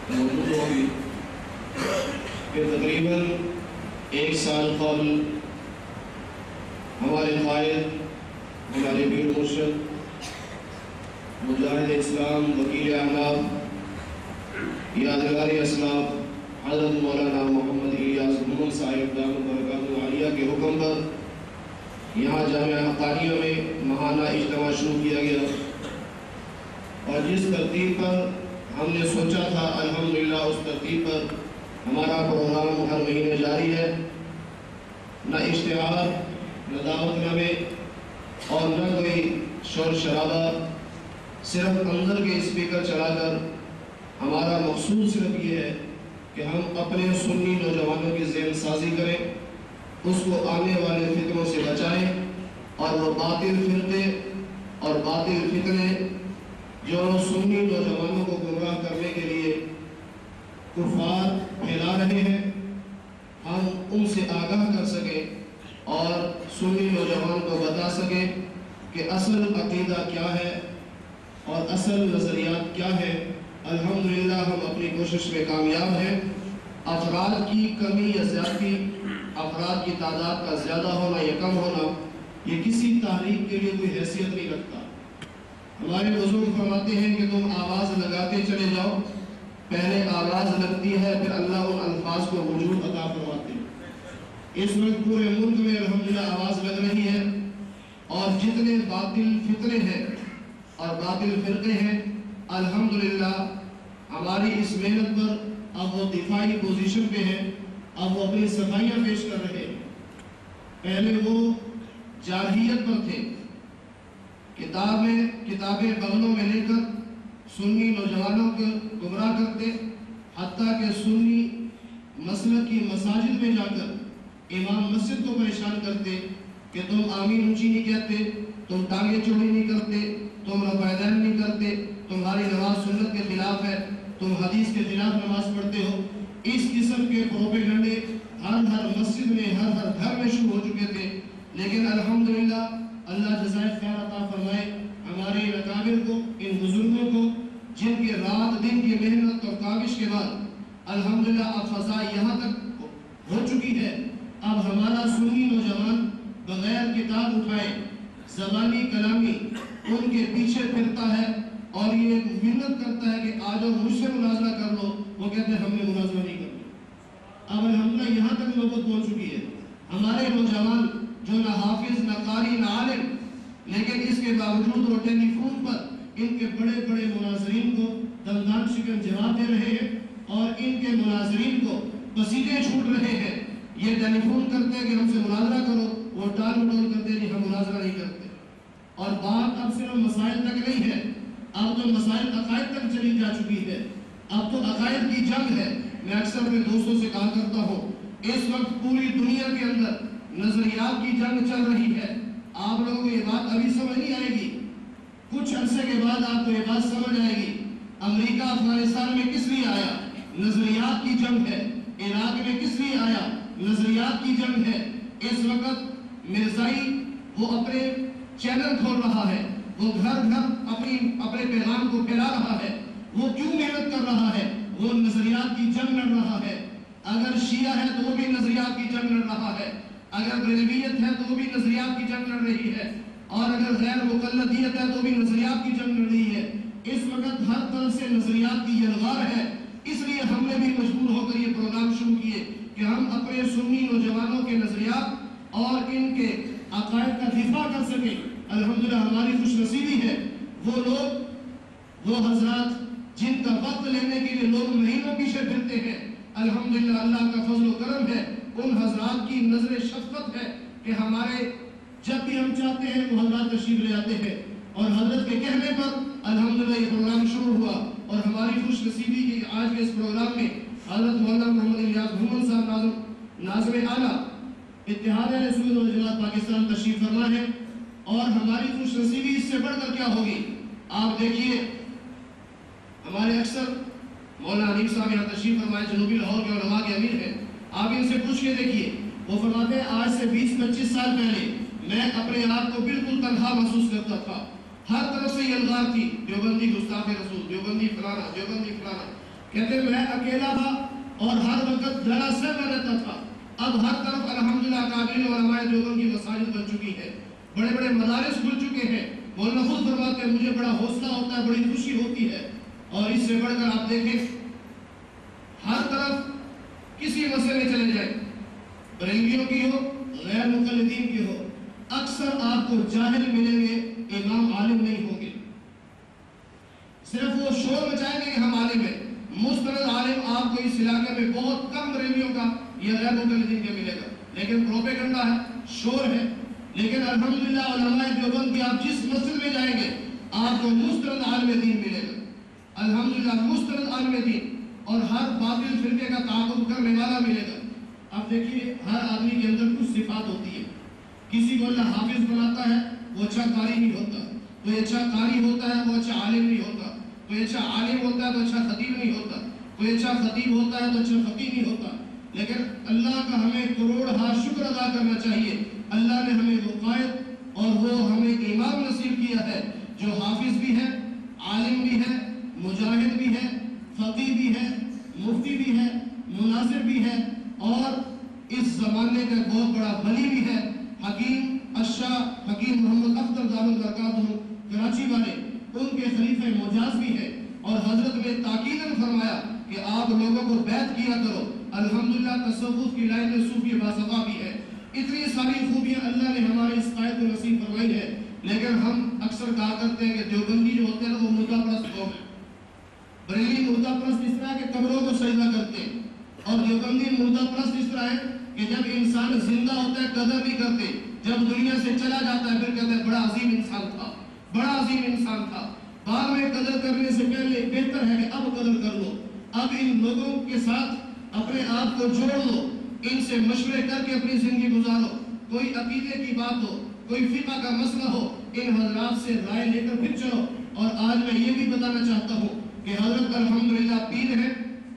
موجود ہوگی کہ تقریباً 1 سال قبل ہمارے قائد، ہمارے پیر مرشد، مجاہد اسلام، وکیل اعناب، یادگار اسلاف حضرت مولانا محمد الیاس محمد صاحب دامت برکاتہ عالیہ کے حکم پر یہاں جامعہ حقانیہ میں ماہانہ اجتماع شروع کیا گیا، اور جس ترتیب پر ہم نے سوچا تھا الحمدللہ اس ترتیب پر ہمارا پروگرام ہر مہینے جاری ہے۔ نہ اشتہار، نہ دعوت نامے اور نہ کوئی شور شرابہ، صرف اندر کے اسپیکر چلا کر ہمارا مقصود صرف یہ ہے کہ ہم اپنے سنی نوجوانوں کی ذہن سازی کریں، اس کو آنے والے فتنوں سے بچائیں، اور وہ باطل فرقے اور باطل فتنے جو سنی نوجوانوں کو گمراہ کرنے کے لیے کفار پھیلا رہے ہیں، ہم ان سے آگاہ کر سکیں اور سنی نوجوان کو بتا سکیں کہ اصل عقیدہ کیا ہے اور اصل نظریات کیا ہے۔ الحمدللہ ہم اپنی کوشش میں کامیاب ہیں۔ افراد کی کمی یا زیادتی، افراد کی تعداد کا زیادہ ہونا یا کم ہونا، یہ کسی تحریک کے لیے کوئی حیثیت نہیں رکھتا۔ ہمارے بزرگ فرماتے ہیں کہ تم آواز لگاتے چلے جاؤ، پہلے آواز لگتی ہے پھر اللہ ان الفاظ کو وجود عطا فرماتے ہیں۔ اس وقت پورے ملک میں الحمدللہ آواز لگ رہی ہے، اور جتنے باطل فتنے ہیں اور باطل فرقے ہیں، الحمدللہ ہماری اس محنت پر اب وہ دفاعی پوزیشن پہ ہیں، اب وہ اپنی صفائیاں پیش کر رہے ہیں۔ پہلے وہ جاہلیت پر تھے، کتابیں بغلوں میں لے کر سنی نوجوانوں کو گمراہ کرتے، حتیٰ کہ سنی مسلک کی مساجد میں جا کر امام مسجد کو پریشان کرتے کہ تم آمین اونچی نہیں کہتے، تم ٹانگیں چوڑی نہیں کرتے، تم رفع نہیں کرتے، تمہاری نماز سنت کے خلاف ہے، تم حدیث کے خلاف نماز پڑھتے ہو۔ اس قسم کے پروپیگنڈے ہر مسجد میں، ہر گھر میں شروع ہو چکے تھے۔ لیکن الحمدللہ اللہ جزائے خیر عطا فرمائے ہمارے ان اکابر کو، ان بزرگوں کو، جن کے رات دن کی محنت اور کاوش کے بعد الحمدللہ اب فضا یہاں تک ہو چکی ہے۔ اب ہمارا سنی نوجوان بغیر کتاب اٹھائے زبانی کلامی ان کے پیچھے پھرتا ہے، اور یہ محنت کرتا ہے کہ آج مجھ سے مناظرہ کر لو، وہ کہتے ہیں ہم نے مناظرہ نہیں کرنا۔ اب الحمدللہ یہاں تک نوبت پہنچ چکی ہے۔ ہمارے نوجوان جو نہ حافظ، نہ قاری، نہ عالم، لیکن اس کے باوجود وہ ٹیلی فون پر ان کے بڑے بڑے مناظرین کو دندان شکن جواب دے رہے ہیں، اور ان کے مناظرین کو پسینے چھوٹ رہے ہیں۔ یہ ٹیلی فون کرتے ہیں کہ ہم سے مناظرہ کرو، وہ ٹال مٹول کرتے ہیں کہ ہم مناظرہ نہیں کرتے۔ اور بات اب صرف مسائل تک نہیں ہے، اب تو مسائل عقائد تک چلی جا چکی ہے۔ اب تو عقائد کی جنگ ہے۔ میں اکثر اپنے دوستوں سے کہا کرتا ہوں، اس وقت پوری دنیا کے اندر نظریات کی جنگ چل رہی ہے۔ آپ لوگوں کو یہ بات ابھی سمجھ نہیں آئے گی، کچھ عرصے کے بعد آپ کو یہ بات سمجھ آئے گی۔ امریکہ افغانستان میں کس لیے آیا؟ نظریات کی جنگ ہے۔ عراق میں کس لیے آیا؟ نظریات کی جنگ ہے۔ اس وقت مرزائی وہ اپنے چینل کھول رہا ہے، وہ گھر گھر اپنے پیغام کو پھیلا رہا ہے۔ وہ کیوں محنت کر رہا ہے؟ وہ نظریات کی جنگ لڑ رہا ہے۔ اگر شیعہ ہے تو وہ بھی نظریات کی جنگ لڑ رہا ہے، اگر بریلویت ہے تو وہ بھی نظریات کی جنگ لڑ رہی ہے، اور اگر غیر مقلدیت ہے تو بھی نظریات کی جنگ لڑ رہی ہے۔ اس وقت ہر طرف سے نظریات کی یلغار ہے۔ اس لیے ہم نے بھی مجبور ہو کر یہ پروگرام شروع کیے کہ ہم اپنے سنی نوجوانوں کے نظریات اور ان کے عقائد کا دفاع کر سکیں۔ الحمدللہ ہماری خوش نصیبی ہے، وہ لوگ، وہ حضرات جن کا وقت لینے کے لیے لوگ مہینوں پیچھے پھرتے ہیں، الحمدللہ اللہ کا فضل و کرم ہے، ان حضرات کی نظر شفقت ہے کہ ہمارے جب بھی ہم چاہتے ہیں وہ حضرات تشریف لے آتے ہیں، اور حضرت کے کہنے پر الحمدللہ یہ پروگرام شروع ہوا۔ اور ہماری خوش نصیبی کی آج کے اس پروگرام میں حضرت مولانا محمد الیاس محمد صاحب ناظم اعلیٰ اتحاد اہل سنت والجماعت پاکستان تشریف فرما ہے۔ اور ہماری خوش نصیبی اس سے بڑھ کر کیا ہوگی؟ آپ دیکھیے، ہمارے اکثر مولانا حنیف صاحب یہاں تشریف فرمائے، جنوبی لاہور کے علماء کے امیر ہیں، آپ ان سے پوچھ کے دیکھیے، وہ فرماتے ہیں آج سے 20-25 سال پہلے میں اپنے آپ کو بالکل تنہا محسوس کرتا تھا، ہر طرف سے یلغار تھی، دیوبندی گستاخ رسول، دیوبندی فلانا، دیوبندی فلانا۔ کہتے میں اکیلا تھا اور ہر وقت ذرا سے میں رہتا تھا، اب ہر طرف الحمدللہ اکابرین علماء دیوبند کی مساجد بن چکی ہے، بڑے بڑے مدارس کھل چکے ہیں۔ مولانا خود فرماتے ہیں مجھے بڑا حوصلہ ہوتا ہے، بڑی خوشی ہوتی ہے۔ اور اس سے بڑھ کر آپ دیکھیں ہر طرف کسی مسئلے میں چلے جائیں، بریلویوں کی ہو غیر مقلدین کی ہو، اکثر آپ کو جاہل ملیں گے، امام عالم نہیں ہوں گے۔ صرف وہ شور مچائیں گے کہ ہم عالم ہیں، مستند عالم آپ کو اس علاقے میں بہت کم بریلویوں کا یا غیر مقلدین کا ملے گا، لیکن پروپیگنڈا ہے، شور ہے۔ لیکن الحمدللہ علماء دیوبند کی آپ جس مسجد میں جائیں گے آپ کو مستند عالم دین ملے گا، الحمدللہ مستند عالم دین، اور ہر باطل فرقے کا تعاقب کرنے والا ملے گا۔ اب دیکھیے ہر آدمی کے اندر کچھ صفات ہوتی ہے، کسی کو اللہ حافظ بناتا ہے وہ اچھا قاری نہیں ہوتا، کوئی اچھا قاری ہوتا ہے وہ اچھا عالم نہیں ہوتا، کوئی اچھا عالم ہوتا ہے تو اچھا خطیب نہیں ہوتا، کوئی اچھا خطیب ہوتا ہے تو اچھا فقیہ نہیں ہوتا۔ لیکن اللہ کا ہمیں کروڑ شکر ادا کرنا چاہیے، اللہ نے ہمیں وہ قائد اور وہ ہمیں امام نصیب کیا ہے جو حافظ بھی ہے، عالم بھی ہے، مجاہد بھی ہے، فقیہ بھی ہے، مفتی بھی ہے، مناظر بھی ہے، اور اس زمانے کا بہت بڑا ولی بھی ہے، حکیم الشاہ حکیم محمد اختر دامت برکاتہ کراچی والے، ان کے خلیفہ مجاز بھی ہے۔ اور حضرت نے تاکیداً فرمایا کہ آپ لوگوں کو بیعت کیا کرو، الحمدللہ تصوف کی لائن میں صوفی باصفا بھی ہے۔ اتنی ساری خوبیاں اللہ نے ہمارے اس قائد کو نصیب فرمائی ہے، لیکن ہم اکثر کہا کرتے ہیں کہ دیوبندی جو ہوتے ہیں وہ مردہ پرست قوم ہے، بریلی مردہ پرست اس طرح کے قبروں کو سجدہ کرتے ہیں، اور دیوبندی مردہ پرست اس طرح ہے کہ جب انسان زندہ ہوتا ہے قدر نہیں کرتے، جب دنیا سے چلا جاتا ہے پھر کہتے ہیں بڑا عظیم انسان تھا، بڑا عظیم انسان تھا، بعد میں قدر کرنے سے پہلے بہتر ہے کہ اب قدر کر لو، اب ان لوگوں کے ساتھ اپنے آپ کو جوڑ لو، ان سے مشورے کر کے اپنی زندگی گزارو، کوئی عقیدے کی بات ہو، کوئی فقہ کا مسئلہ ہو، ان حضرات سے رائے لے کر پھر چلو۔ اور آج میں یہ بھی بتانا چاہتا ہوں کہ حضرت الحمدللہ پیر ہے،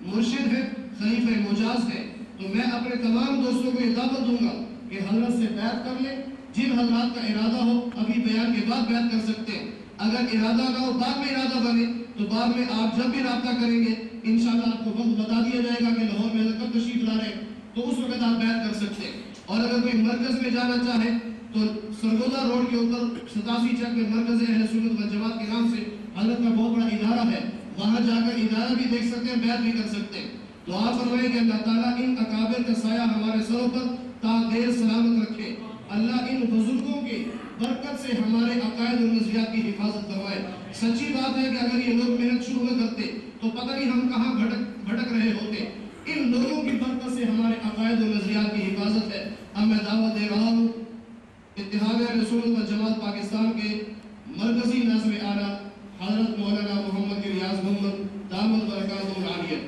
مرشد ہے، خلیفہ مجاز ہے، تو میں اپنے تمام دوستوں کو یہ دعوت دوں گا کہ حضرت سے بیعت کر لیں، جن حضرات کا ارادہ ہو ابھی بیان کے بعد بیعت کر سکتے ہیں، اگر ارادہ نہ ہو بعد میں ارادہ بنے تو بعد میں آپ جب بھی رابطہ کریں گے انشاءاللہ آپ کو وقت بتا دیا جائے گا کہ لاہور میں کب تشریف لا رہے ہیں، تو اس وقت آپ بیعت کر سکتے ہیں۔ اور اگر کوئی مرکز میں جانا چاہے تو سرگودا روڈ کے اوپر 87 چک میں مرکز اہل سنت والجماعت کے نام سے حضرت کا بہت بڑا ادارہ ہے، وہاں جا کر ادارہ بھی دیکھ سکتے ہیں، بیعت بھی کر سکتے ہیں۔ دعا فرمائیں کہ اللہ تعالیٰ ان اکابر کا سایہ ہمارے سروں پر تا دیر سلامت رکھے، اللہ ان بزرگوں کی برکت سے ہمارے عقائد و نظریات کی حفاظت فرمائے۔ سچی بات ہے کہ اگر یہ لوگ محنت شروع نہ کرتے تو پتہ نہیں ہم کہاں بھٹک رہے ہوتے، ان لوگوں کی برکت سے ہمارے عقائد و نظریات کی حفاظت ہے۔ اب میں دعوت دے رہا ہوں اتحاد اہل سنت والجماعت پاکستان کے مرکزی ناظر اعلیٰ حضرت مولانا محمد ریاض محمد دامت برکاتہ العالیہ۔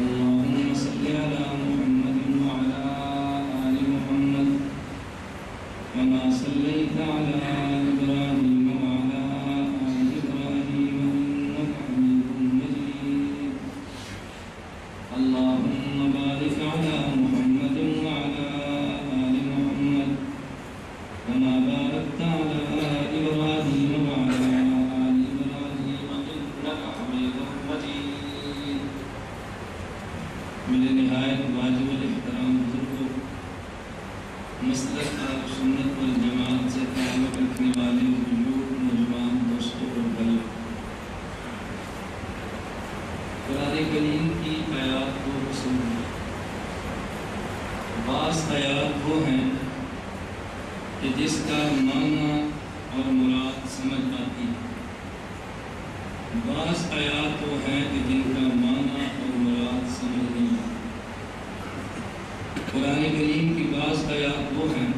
اللهم صل على محمد وعلى آل محمد کریم کی آیات کو سمجھیں۔ بعض آیات وہ ہیں کہ جس کا معنی اور مراد سمجھ آتی ہے، بعض آیات وہ ہیں کہ جن کا معنی اور مراد سمجھ نہیں آتی۔ قرآن کریم کی بعض آیات وہ ہیں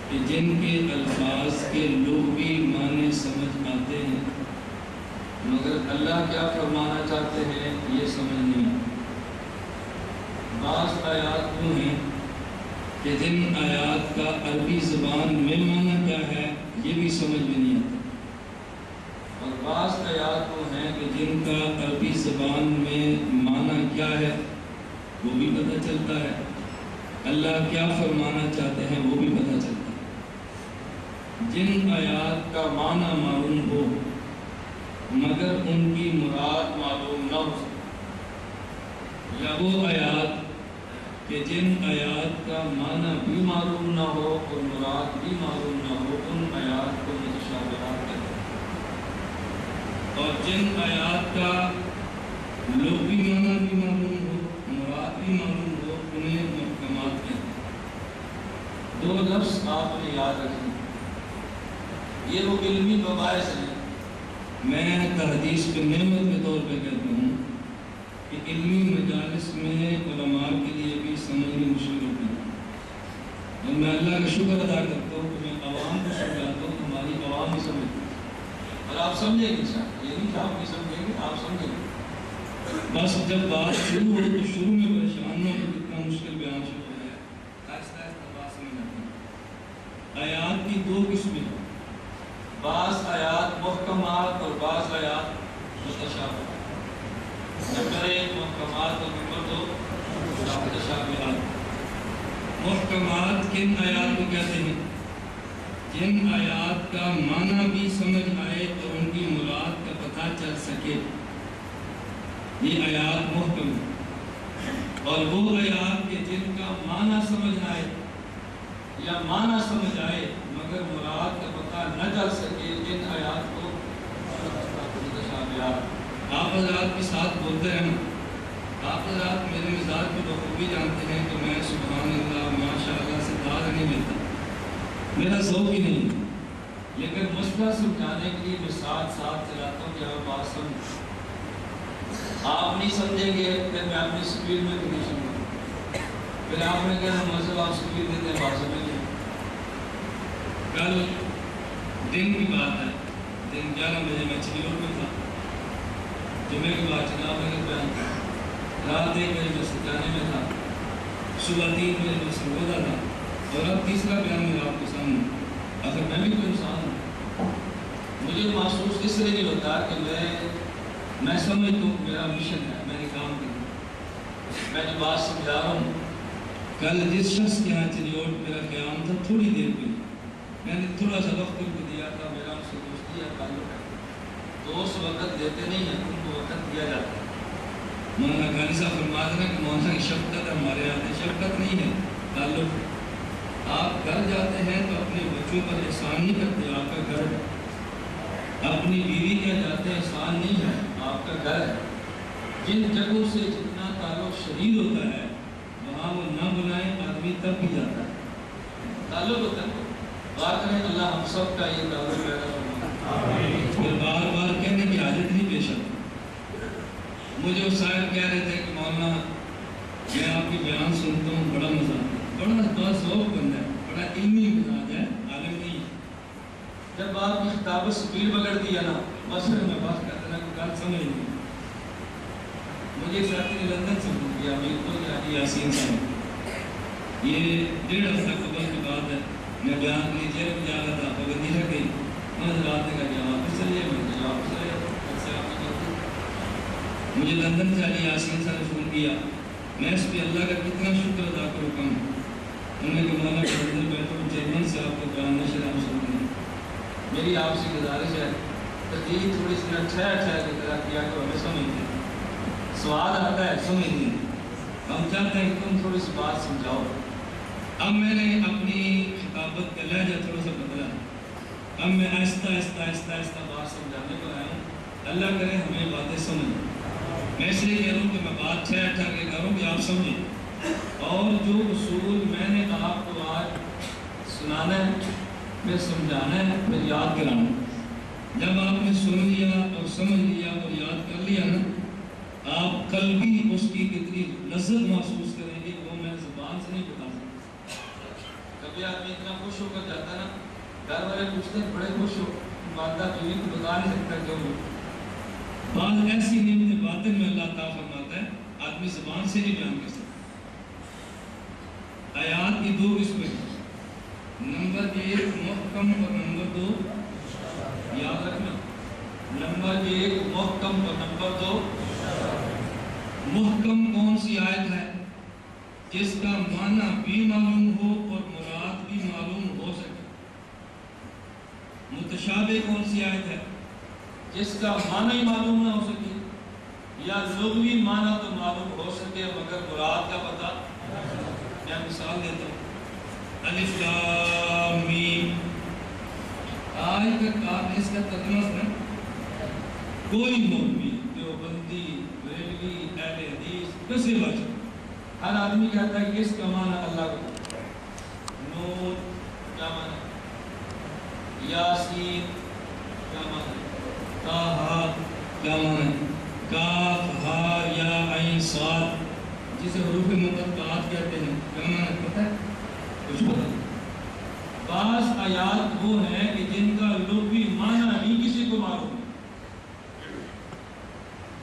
کہ جن کے الفاظ کے لغوی معنی سمجھ آتے ہیں، مگر اللہ کیا فرمانا چاہتے ہیں یہ سمجھ نہیں آتا۔ بعض آیات وہ ہیں کہ جن آیات کا عربی زبان میں معنی کیا ہے یہ بھی سمجھ میں نہیں آتا، اور بعض آیات وہ ہیں کہ جن کا عربی زبان میں معنی کیا ہے وہ بھی پتہ چلتا ہے، اللہ کیا فرمانا چاہتے ہیں وہ بھی پتہ چلتا ہے۔ جن آیات کا معنی معلوم ہو مگر ان کی مراد معلوم نہ ہو، یا وہ آیات کہ جن آیات کا معنی بھی معلوم نہ ہو اور مراد بھی معلوم نہ ہو، ان آیات کو متشابہات کہتے ہیں۔ اور جن آیات کا لغوی معنی بھی معلوم ہو، مراد بھی معلوم ہو، انہیں محکمات کہتے ہیں۔ دو لفظ آپ نے یاد رکھیں، یہ وہ علمی مباحث ہیں۔ میں تحدیث کو نعمت کے طور پہ کہتا ہوں کہ علمی مجالس میں علماء کے لیے بھی سمجھنی مشکل ہوتی ہے، اور میں اللہ کا شکر ادا کرتا ہوں کہ میں عوام کو سمجھاتا ہوں، ہماری عوام بھی سمجھتی ہے، اور آپ سمجھیں گے انشاءاللہ، یہ نہیں کہ آپ نہیں سمجھیں گے، آپ سمجھیں گے۔ بس جب بات شروع ہو تو شروع میں پریشان نہ ہو، کتنا مشکل بیان شروع ہو جائے، آہستہ آہستہ بات سمجھ آتی ہے۔ آیات کی دو قسمیں، بعض آیات محکمات اور بعض آیات متشابہات۔ نمبر 1 محکمات اور نمبر 2 متشابہات۔ محکمات کن آیات کو کہتے ہیں؟ جن آیات کا معنی بھی سمجھ آئے اور ان کی مراد کا پتہ چل سکے، یہ آیات محکم ہے۔ اور وہ آیات کہ جن کا معنی سمجھ آئے یا معنی سمجھ آئے مگر مراد کا پتہ نہ چل سکے، ان آیات کو متشابہات۔ آپ حضرات کے ساتھ بولتے ہیں، آپ حضرات میرے مزاج کو بخوبی جانتے ہیں کہ میں سبحان اللہ ماشاء اللہ سے داد نہیں ملتا، میرا ذوق ہی نہیں، لیکن مسئلہ سمجھانے کے لیے میں ساتھ چلاتا ہوں کہ آپ بات سمجھ، آپ نہیں سمجھیں گے پھر میں اپنی سپیڈ میں تو نہیں سمجھوں، پھر آپ نے کہنا مذہب آپ سپیڈ دیتے ہیں بات سمجھ لیں۔ کل دن کی بات ہے، دن 11 بجے میں چلیور میں تھا، جمعے کے بعد جناب نگر بیان تھا، رات 1 بجے میں سجانے میں تھا، صبح 3 بجے میں سنگودا تھا، اور اب تیسرا بیان میرا آپ کے سامنے۔ اگر میں بھی تو انسان ہوں، مجھے محسوس اس طرح نہیں ہوتا کہ میں سمجھتا ہوں میرا مشن ہے، میں نے کام کرنا، میں جو بات سمجھا رہا ہوں۔ کل جس شخص کے یہاں چلیور میرا قیام تھا، تھوڑی دیر پہ میں نے تھوڑا سا وقت ان کو دیا تھا، میرا ان سے دوستی یا تعلق ہے، دوست وقت دیتے نہیں ہیں، ان کو وقت دیا جاتا ہے۔ مولانا غانی صاحب فرما رہے ہیں کہ مولانا کی شفقت ہمارے یہاں شفقت نہیں ہے، تعلق ہے۔ آپ گھر جاتے ہیں تو اپنے بچوں پر احسان نہیں کرتے، آپ کا گھر ہے۔ اپنی بیوی کے جاتے ہیں، احسان نہیں ہے، آپ کا گھر ہے۔ جن جگہوں سے جتنا تعلق شدید ہوتا ہے وہاں وہ نہ بلائیں، آدمی تب بھی جاتا ہے، تعلق ہوتا ہے۔ بات کریں اللہ ہم سب کا یہ تعلق پیدا فرمائے، پھر بار بار کہنے کی عادت نہیں پیش آتی۔ مجھے اس صاحب کہہ رہے تھے کہ مولانا میں آپ کی بیان سنتا ہوں، بڑا مزہ آتا ہے، بڑا ذوق بندہ ہے، بڑا علمی مزاج ہے، عالم نہیں ہے۔ جب آپ کی خطابت سپیڈ پکڑ دیا نا، بس پھر میں بات کرتا نا کوئی بات سمجھ نہیں۔ مجھے ایک ساتھی نے لندن سے فون کیا، میرے کو حاجی یاسین صاحب، یہ 1.5 ہفتہ قبل کی بات ہے، میں بیان کے لیے جیل میں جا رہا تھا، پابندی رکھ گئی، انہوں نے رات نے کہا کہ واپس چلیے، میں نے کہا واپس چلے جاتا ہوں، سے آپ کی غلطی۔ مجھے لندن سے حاجی یاسین صاحب نے فون کیا، میں اس پہ اللہ کا کتنا شکر ادا کروں کم۔ انہوں نے کہا مولانا کے اندر بیٹھو، جرمن سے آپ کو بیان نشر ہم سنتے ہیں، میری آپ سے گزارش ہے تقریر تھوڑی سی ٹھہر کی طرح کیا کہ ہمیں سمجھتے ہیں، سواد آتا ہے سمجھتے ہیں، ہم چاہتے ہیں کہ تم تھوڑی سی بات سمجھاؤ۔ اب میں نے اپنی خطابت کا لہجہ تھوڑا سا بدلا، اب میں آہستہ بات سمجھانے کو آیا ہوں، اللہ کرے ہمیں باتیں سمجھ۔ میں اس لیے کہہ رہا ہوں کہ میں بات ٹھہر کے کہہ رہا ہوں کہ آپ سمجھیں، اور جو اصول میں نے آپ کو آج سنانا ہے، پھر سمجھانا ہے، پھر یاد کرانا ہے۔ جب آپ نے سن لیا اور سمجھ لیا اور یاد کر لیا نا، آپ قلبی اس کی کتنی لذت محسوس کریں گے، وہ میں زبان سے نہیں بتا سکتا۔ کبھی آدمی اتنا خوش ہو کر جاتا نا، گھر والے پوچھتے ہیں بڑے خوش ہو، والدہ بیوی کو بتا نہیں سکتا کیوں ہو۔ بعض ایسی نعمت باطن میں اللہ تعالیٰ فرماتا ہے آدمی زبان سے نہیں بیان کر سکتا۔ آیات کی دو قسمیں ہیں، نمبر 1 محکم اور نمبر 2 یاد رکھنا، نمبر 1 محکم اور نمبر 2 محکم کون سی آیت ہے؟ جس کا معنی بھی معلوم ہو اور مراد بھی معلوم ہو سکے۔ متشابہ کون سی آیت ہے؟ جس کا معنی ہی معلوم نہ ہو سکے، یا لغوی معنی تو معلوم ہو سکے مگر مراد کا پتہ۔ میں مثال دیتا ہوں، الف لام میم، آج تک آپ نے اس کا ترجمہ سنا؟ کوئی مولوی، دیوبندی، بریلوی، اہل حدیث، کسی بچے، ہر آدمی کہتا ہے کہ اس کا معنی اللہ کو۔ نون کیا معنی؟ یاسین کیا معنی؟ طٰہٰ کیا معنی؟ کاف ہا یا عین صاد، جسے حروف مقطعات کہتے ہیں، کیا معنی پتہ ہے؟ کچھ پتہ نہیں۔ بعض آیات وہ ہیں کہ جن کا لغوی معنی ہی کسی کو معلوم ہے۔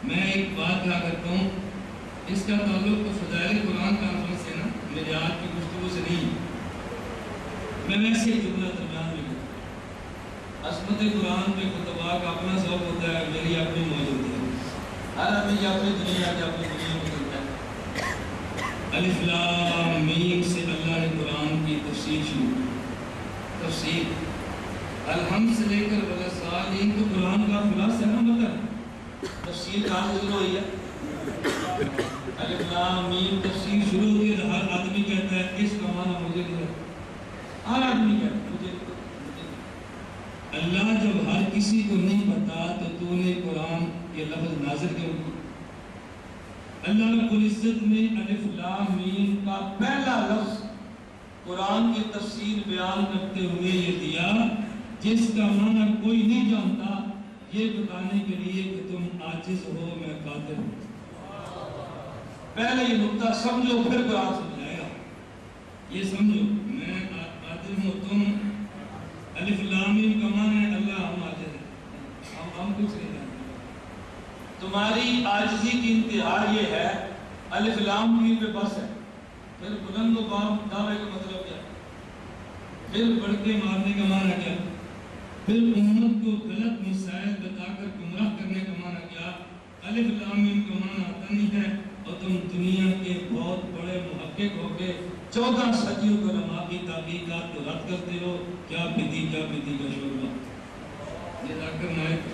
میں ایک بات کہا کرتا ہوں، اس کا تعلق تو فضائل قرآن کانفرنس سے نا، میرے آج کی گفتگو سے نہیں۔ میں ویسے ایک جملہ درمیان میں کہتا ہوں، عظمت قرآن پہ خطبہ کا اپنا ذوق ہوتا ہے، میری اپنی موج ہوتی ہے، ہر آدمی کی اپنی دنیا کی اپنی دنیا میں چلتا ہے۔ الف لام میم سے اللہ نے قرآن کی تفسیر شروع کی۔ تفسیر الحمد سے لے کر والصالحین تو قرآن کا خلاصہ ہے نا، مطلب تفسیر کہاں سے شروع ہوئی ہے؟ الف لام میم تفسیر شروع ہوئی ہے، ہر آدمی کہتا ہے اس کا معنی مجھے نہیں ہے، ہر آدمی کہتا ہے مجھے نہیں۔ اللہ جب ہر کسی کو نہیں پتا تو نے قرآن کے لفظ نازل کیوں کیا؟ اللہ رب العزت نے الف لام میم کا پہلا لفظ قرآن کی تفسیر بیان کرتے ہوئے یہ دیا، جس کا معنی کوئی نہیں جانتا، یہ بتانے کے لیے کہ تم عاجز ہو، میں قادر ہوں۔ پہلے یہ نقطہ سمجھو، پھر قرآن سمجھائے گا۔ یہ سمجھو، میں قادر ہوں، تم الف لام میم کا معنی ہے اللہ، ہم عاجز ہیں، ہم کچھ نہیں جانتے۔ تمہاری عاجزی کی انتہا یہ ہے، الف لام میم پہ بس ہے، پھر بلند و دعوے کا مطلب کیا، پھر بڑھ کے مارنے کا معنی کیا، پھر امت کو غلط مسائل بتا کر گمراہ کرنے کا معنی کیا۔ الف لام میم کا معنی آتا نہیں ہے، اور تم دنیا کے بہت بڑے محقق ہو کے 14 صدیوں کے علماء کی تحقیقات کو رد کرتے ہو۔ کیا بدی کا شعبہ، یہ ذاکر نائک،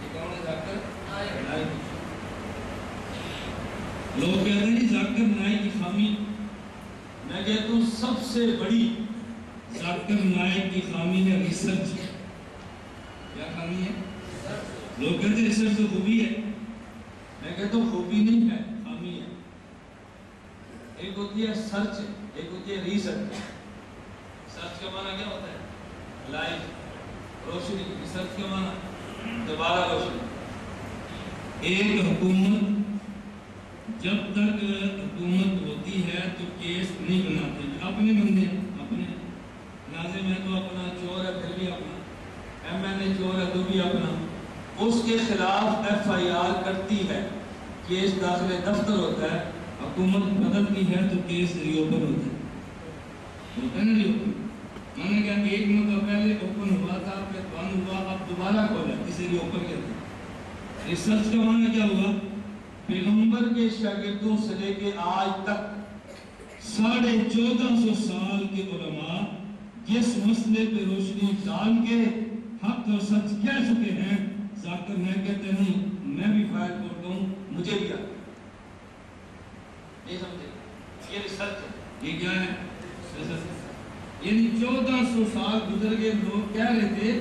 یہ کون ہے ذاکر نائک؟ لوگ کہتے ہیں ذاکر نائک کی خامی، میں کہتا ہوں سب سے بڑی ذاکر نائک کی خامی ہے ریسرچ۔ کیا خامی ہے؟ لوگ کہتے ہیں ریسرچ تو خوبی ہے، میں کہتا ہوں خوبی نہیں ہے، خامی ہے۔ ایک ہوتی ہے سرچ، ایک ہوتی ہے ریسرچ۔ سرچ کا معنی کیا ہوتا ہے؟ لائٹ، روشنی۔ ریسرچ کا معنی دوبارہ روشنی۔ ایک حکومت جب تک حکومت ہوتی ہے تو کیس نہیں بناتے، اپنے بندے اپنے، ناظم ہے تو اپنا، چور ہے پھر بھی اپنا، ایم این اے چور ہے تو بھی اپنا، اس کے خلاف ایف آئی آر کرتی ہے، کیس داخل دفتر ہوتا ہے، حکومت بدلتی ہے تو کیس ری اوپن ہوتا ہے نا، ری اوپن میں نے کہا کہ ایک مرتبہ پہلے اوپن ہوا تھا، پھر بند ہوا، اب دوبارہ کھولا، اسے ری اوپن کہتے ہیں۔ ریسرچ کا معنی کیا ہوا؟ پیغمبر کے شاگردوں سے لے کے آج تک 1450 سال کے علماء جس مسئلے پہ روشنی ڈال کے حق اور سچ کہہ چکے ہیں، ذاکر نائک کہتے ہیں میں بھی فائل کرتا ہوں، مجھے بھی آتا۔ یہ سمجھے، یہ ریسرچ ہے۔ یہ کیا ہے؟ ریسرچ۔ یعنی 1400 سال گزر گئے، لوگ کہہ رہے تھے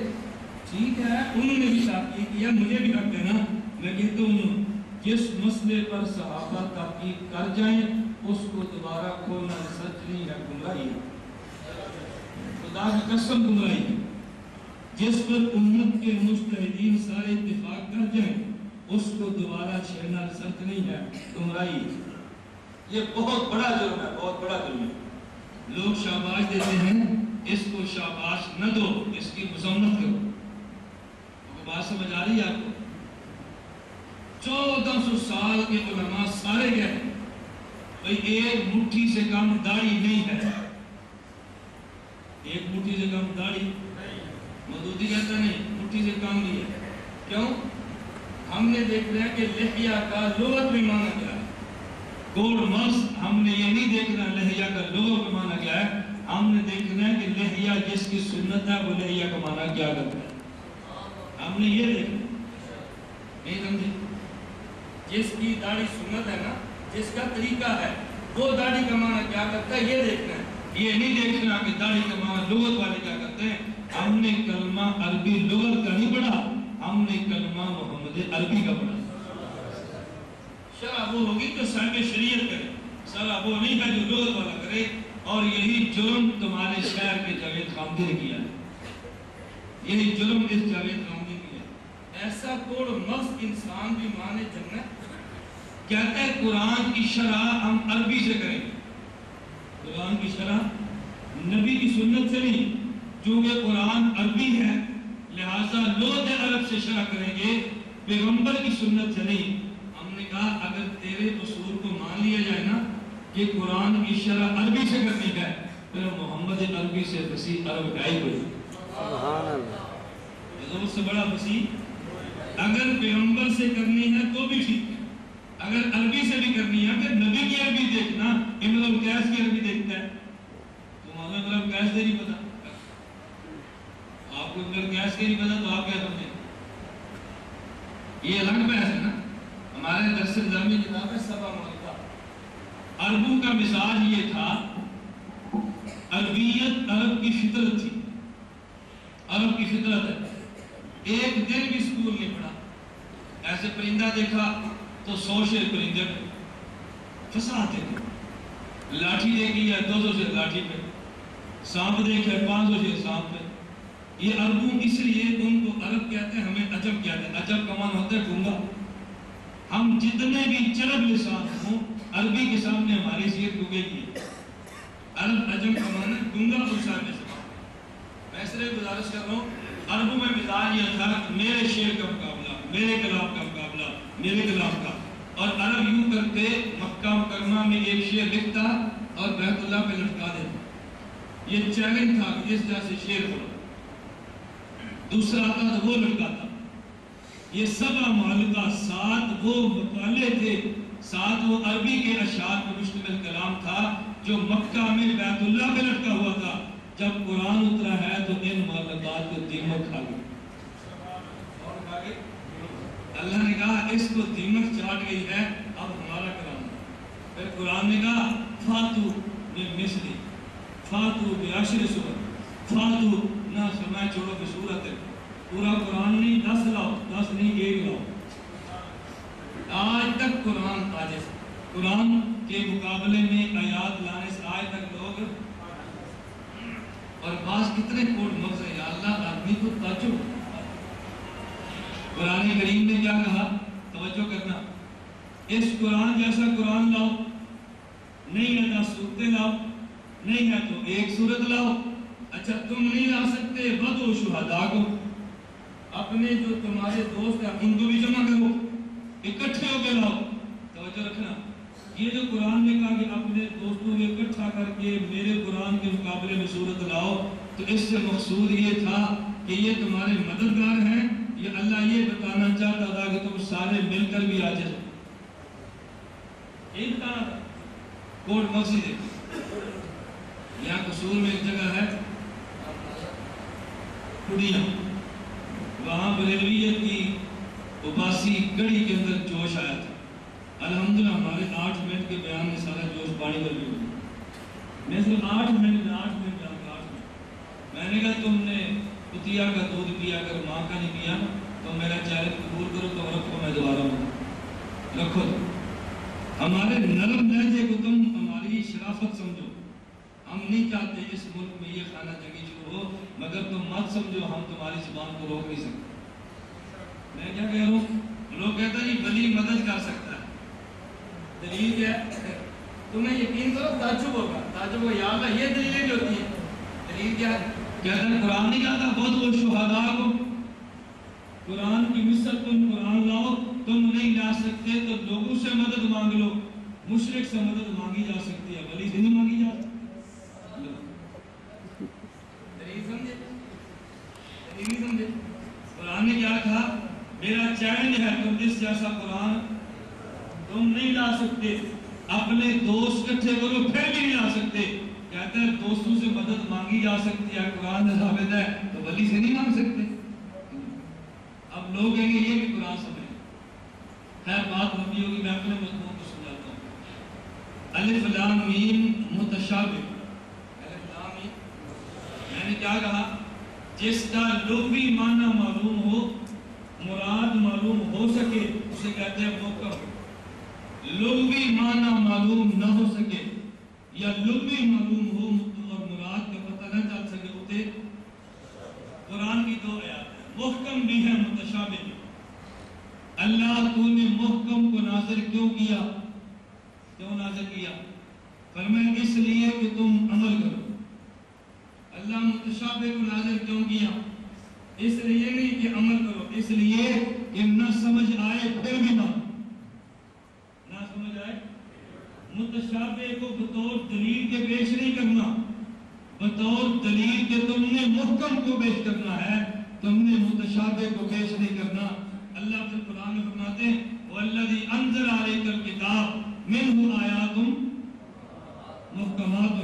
ٹھیک ہے انہوں نے بھی تحقیق کیا، مجھے بھی حق ہے نا، میں کہتا ہوں جس مسئلے پر صحابہ تحقیق کر جائیں اس کو دوبارہ کھولنا سچ نہیں ہے، گمراہی ہے، خدا کی قسم گمراہی ہے۔ جس پر امت کے مجتہدین سارے اتفاق کر جائیں اس کو دوبارہ چھیڑنا سچ نہیں ہے، گمراہی ہے۔ یہ بہت بڑا جرم ہے، بہت بڑا جرم ہے۔ لوگ شاباش دیتے ہیں، اس کو شاباش نہ دو، اس کی مذمت کرو۔ بات سمجھ آ رہی ہے آپ کو؟ 1400 سال کے علماء سارے گئے ہیں، بھئی ایک مٹھی سے کم داڑھی نہیں ہے، ایک مٹھی سے کم داڑھی مودودی کہتا نہیں، مٹھی سے کم بھی ہے۔ کیوں؟ ہم نے دیکھ رہے ہیں کہ لحیہ کا لغت میں معنی کیا ہے، کوڑ مغز۔ ہم نے یہ نہیں دیکھنا لحیہ کا لغت میں معنی کیا ہے، ہم نے دیکھنا ہے کہ لحیہ جس کی سنت ہے وہ لحیہ کا معنی کیا کرتا ہے، ہم نے یہ دیکھنا نہیں سمجھے۔ جس کی داڑھی سنت ہے نا، جس کا طریقہ ہے، وہ داڑھی کا معنی کیا کرتا ہے یہ دیکھنا ہے، یہ نہیں دیکھنا کہ داڑھی کا معنی لغت والے کیا کرتے ہیں۔ ہم نے کلمہ عربی لغت کا نہیں پڑھا، ہم نے کلمہ محمد عربی کا پڑھا۔ شرح وہ ہوگی تو صاحب شریعت کرے، شرح وہ نہیں ہے جو لغت والا کرے۔ اور یہی جرم تمہارے شہر کے جاوید خامدی نے کیا ہے، یہی جرم اس جاوید خامدی نے کیا ہے۔ ایسا کوڑ مغز انسان بھی مانے جنت، کہتا ہے قرآن کی شرح ہم عربی سے کریں گے، قرآن کی شرح نبی کی سنت سے نہیں، چونکہ قرآن عربی ہے لہٰذا لغت عرب سے شرح کریں گے، پیغمبر کی سنت سے نہیں۔ ہم نے کہا اگر تیرے اصول کو مان لیا جائے نا کہ قرآن کی شرح عربی سے کرنی ہے، پھر محمد عربی سے فصیح عرب کا ہی کوئی اس سے بڑا فصیح اگر پیغمبر سے کرنی ہے تو بھی ٹھیک ہے، اگر عربی سے بھی کرنی ہے پھر نبی کی عربی دیکھنا، امرؤ القیس کی عربی دیکھتا ہے تو امرؤ القیس سے نہیں پتا، آپ کو امرؤ القیس کے نہیں پتا تو آپ کیا سمجھیں؟ یہ الگ بحث ہے نا۔ ہمارے درس نظامی کتاب ہے سبع مالکہ، عربوں کا مزاج یہ تھا، عربیت عرب کی فطرت تھی، عرب کی فطرت ہے۔ ایک دن بھی سکول نہیں پڑھا، ایسے پرندہ دیکھا تو 100 شیر پرندے پہ فساتے تھے، لاٹھی دیکھی ہے 200 شیر لاٹھی پہ، سانپ دیکھا 500 شیر سانپ پہ۔ یہ عربوں اس لیے ان کو عرب کہتے ہیں، ہمیں عجب کہتے ہیں، عجب کا معنی ہوتا ہے گونگا۔ ہم جتنے بھی چرب لسان ہوں عربی کے سامنے ہماری صحت گونگے کی ہے۔ عرب عجم کا معنی گونگا اور سامنے سے میں اس لیے گزارش کر رہا ہوں، عربوں میں مزاج یہ تھا میرے شعر کا مقابلہ، میرے کلام کا مقابلہ، میرے کلام کا۔ اور عرب یوں کرتے مکہ مکرمہ میں ایک شعر لکھتا اور بیت اللہ پہ لٹکا دیتا، یہ چیلنج تھا کہ اس جیسے شعر بولو، دوسرا آتا تو وہ لٹکاتا۔ یہ سبع مالکہ 7 وہ مقالے تھے، 7 وہ عربی کے اشعار پر مشتمل کلام تھا جو مکہ میں بیت اللہ پہ لٹکا ہوا تھا۔ جب قرآن اترا ہے تو ان معلقات کو دیمک کھا گئی، اللہ نے کہا اس کو دیمک چاٹ گئی ہے، اب ہمارا کلام ہے۔ پھر قرآن نے کہا فاتو بمثلی فاتو بعشر سور، فاتو نہ سمے چھوڑو بصورت ہے، پورا قرآن نہیں 10 لاؤ، 10 نہیں 1 لاؤ۔ آج تک قرآن عاجز، قرآن کے مقابلے میں آیات لانے سے آج تک لوگ، اور بعض کتنے کوڑ مغز ہے یا اللہ، آدمی کو تعجب۔ قرآن کریم نے کیا کہا؟ توجہ کرنا، اس قرآن جیسا قرآن لاؤ، نہیں ہے 10 سورتیں لاؤ، نہیں ہے تو 1 سورت لاؤ۔ اچھا تم نہیں لا سکتے، بدو شہداء کو، اپنے جو تمہارے دوست ہیں ان کو بھی جمع کرو، اکٹھے ہو کے لاؤ۔ توجہ رکھنا، یہ جو قرآن نے کہا کہ اپنے دوستوں کو اکٹھا کر کے میرے قرآن کے مقابلے میں صورت لاؤ، تو اس سے مقصود یہ تھا کہ یہ تمہارے مددگار ہیں، یہ اللہ یہ بتانا چاہتا تھا کہ تم سارے مل کر بھی عاجز ہو، یہی بتانا تھا۔ کوڑ مقصد ہے، یہاں قصور میں ایک جگہ ہے کڑیاں، وہاں بریلویت کی عباسی کڑی کے اندر جوش آیا تھا۔ الحمدللہ ہمارے 8 منٹ کے بیان میں سارا جوش پانی کر لیا، میں صرف 8 منٹ بیان کا 8 منٹ۔ میں نے کہا تم نے کتیا کا دودھ پیا کر ماں کا نہیں پیا نا، تو میرا چیلنج قبول کرو تو رکھو میں دوبارہ ہوں۔ رکھو ہمارے نرم لہجے کو تم ہماری شرافت سمجھو. ہم نہیں چاہتے اس ملک میں یہ خانہ جنگی شروع ہو، مگر تم مت سمجھو ہم تمہاری زبان کو روک نہیں سکتے. میں کیا کہہ رہا ہوں؟ لوگ کہتے ہیں ولی مدد کر سکتا ہے. دلیل کیا ہے؟ تمہیں یقین کرو تعجب ہوگا. تعجب ہوگا، یا اللہ یہ دلیلیں بھی ہوتی ہیں. دلیل کیا ہے؟ کہتے ہیں قرآن نہیں کہتا بہت وہ شہداء کو قرآن کی مثل تم قرآن لاؤ، تم نہیں لا سکتے تو لوگوں سے مدد مانگ لو. مشرک سے مدد مانگی جا سکتی ہے، ولی سے نہیں مانگی جا سکتی. دلیل سمجھے؟ دلیل سمجھے؟ قرآن نے کیا کہا؟ میرا چیلنج ہے، تم اس جیسا قرآن تم نہیں لا سکتے. اپنے دوست اکٹھے کرو پھر بھی نہیں لا سکتے. کہتے ہیں دوستوں سے مدد مانگی جا سکتی ہے، قرآن نے ثابت ہے، تو ولی سے نہیں مانگ سکتے. اب لوگ کہیں گے یہ بھی قرآن سمجھے. خیر بات لمبی ہوگی، میں اپنے مضمون کو سمجھاتا ہوں. الف لام میم متشابہ. الف لام میم میں نے کیا کہا؟ جس کا لغوی معنی معلوم ہو، مراد معلوم ہو سکے، اسے کہتے ہیں محکم. لغوی معنی معلوم نہ ہو سکے یا لغوی معلوم ہو اور مراد کا پتہ نہ چل سکے، اسے قرآن کی دو آیات ہیں، محکم بھی ہے متشابہ بھی. اللہ تو نے محکم کو نازل کیوں کیا؟ کیوں نازل کیا؟ فرمایا اس لیے کہ تم عمل کرو. اللہ متشابہ کو نازل کیوں کیا؟ اس لیے نہیں کہ عمل کرو، اس لیے کہ نہ سمجھ آئے پھر بھی نہ سمجھ آئے. متشابہ کو بطور دلیل کے پیش نہیں کرنا، بطور دلیل کے تم نے محکم کو پیش کرنا ہے، تم نے متشابہ کو پیش نہیں کرنا. اللہ کے قرآن میں فرماتے ہیں وَالَّذِي أَنزَلَ عَلَيْكَ الْكِتَابَ مِنْهُ آيَاتٌ مُحْكَمَاتٌ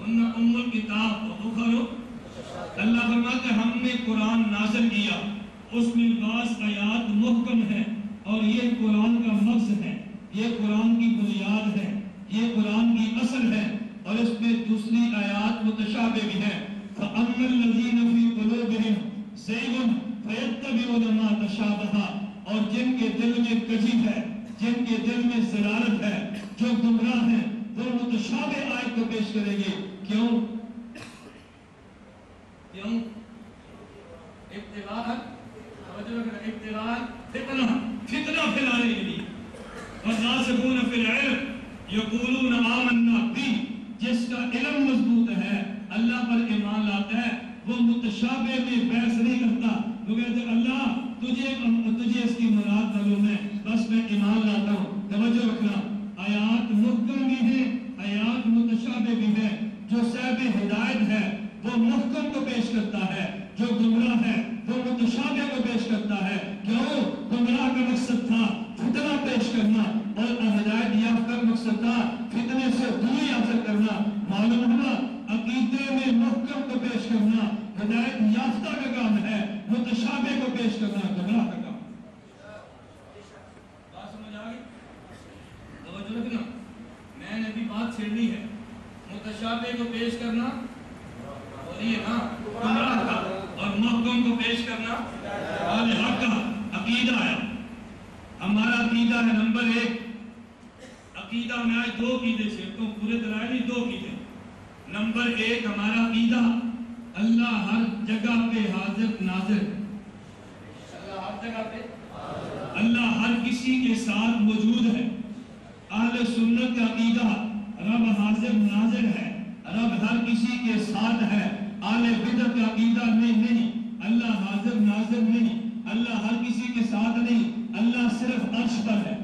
هُنَّ أُمُّ الْكِتَابِ وَأُخَرُ. اللہ فرماتے ہیں ہم نے قرآن نازل کیا، اس میں بعض آیات محکم ہیں اور یہ قرآن کا مغز ہے، یہ قرآن کی بنیاد ہے، یہ قرآن کی اصل ہے. اور اس میں دوسری آیات متشابہ بھی ہیں. فَأَمَّا الَّذِينَ فِي قُلُوبِهِمْ زَيْغٌ فَيَتَّبِعُونَ مَا تَشَابَهَ. اور جن کے دل میں کجی ہے، جن کے دل میں ضلالت ہے، جو گمراہ ہیں، وہ متشابہ آیت کو پیش کریں گے. کیوں؟ کیوں؟ ابتغاء فتنہ پھیلانے کے لیے. والراسخون فی العلم یقولون آمنا بہ. جس کا علم مضبوط ہے، اللہ پر ایمان لاتا ہے، وہ متشابہ میں بحث نہیں کرتا. وہ کہتے ہیں اللہ تجھے اس کی مراد معلوم ہے، بس میں ایمان لاتا ہوں. توجہ رکھنا، آیات محکم بھی ہیں، آیات متشابہ بھی ہیں. جو صاحب ہدایت ہے وہ محکم کو پیش کرتا ہے، جو گمراہ ہے وہ متشابہ کو پیش کرتا ہے. کیوں؟ گمراہ کا مقصد تھا فتنہ پیش کرنا اور ہدایت یافتہ کا مقصد تھا فتنے سے دوری حاصل کرنا. معلوم ہوا عقیدے میں محکم کو پیش کرنا ہدایت یافتہ کا کام ہے، متشابہ کو پیش کرنا گمراہ کا کام. بات سمجھ آ گئی؟ توجہ رکھنا، میں نے بھی بات چھیڑنی ہے. متشابہ کو پیش کرنا وہی ہے نا گمراہ کا، اور محکم کو پیش کرنا اہل حق کا. عقیدہ ہے ہمارا، عقیدہ ہے نمبر 1. عقیدہ میں آج 2 عقیدے چھیڑتا ہوں، پورے دلائل نہیں، 2 عقیدے. نمبر 1 ہمارا عقیدہ اللہ ہر جگہ پہ حاضر ناظر ہے. اللہ ہر جگہ پہ، اللہ ہر کسی کے ساتھ موجود ہے. اہل سنت کا عقیدہ رب حاضر ناظر ہے، رب ہر کسی کے ساتھ ہے. اہل بدعت کا عقیدہ نہیں، اللہ حاضر ناظر نہیں، اللہ ہر کسی کے ساتھ نہیں، اللہ صرف عرش پر ہے.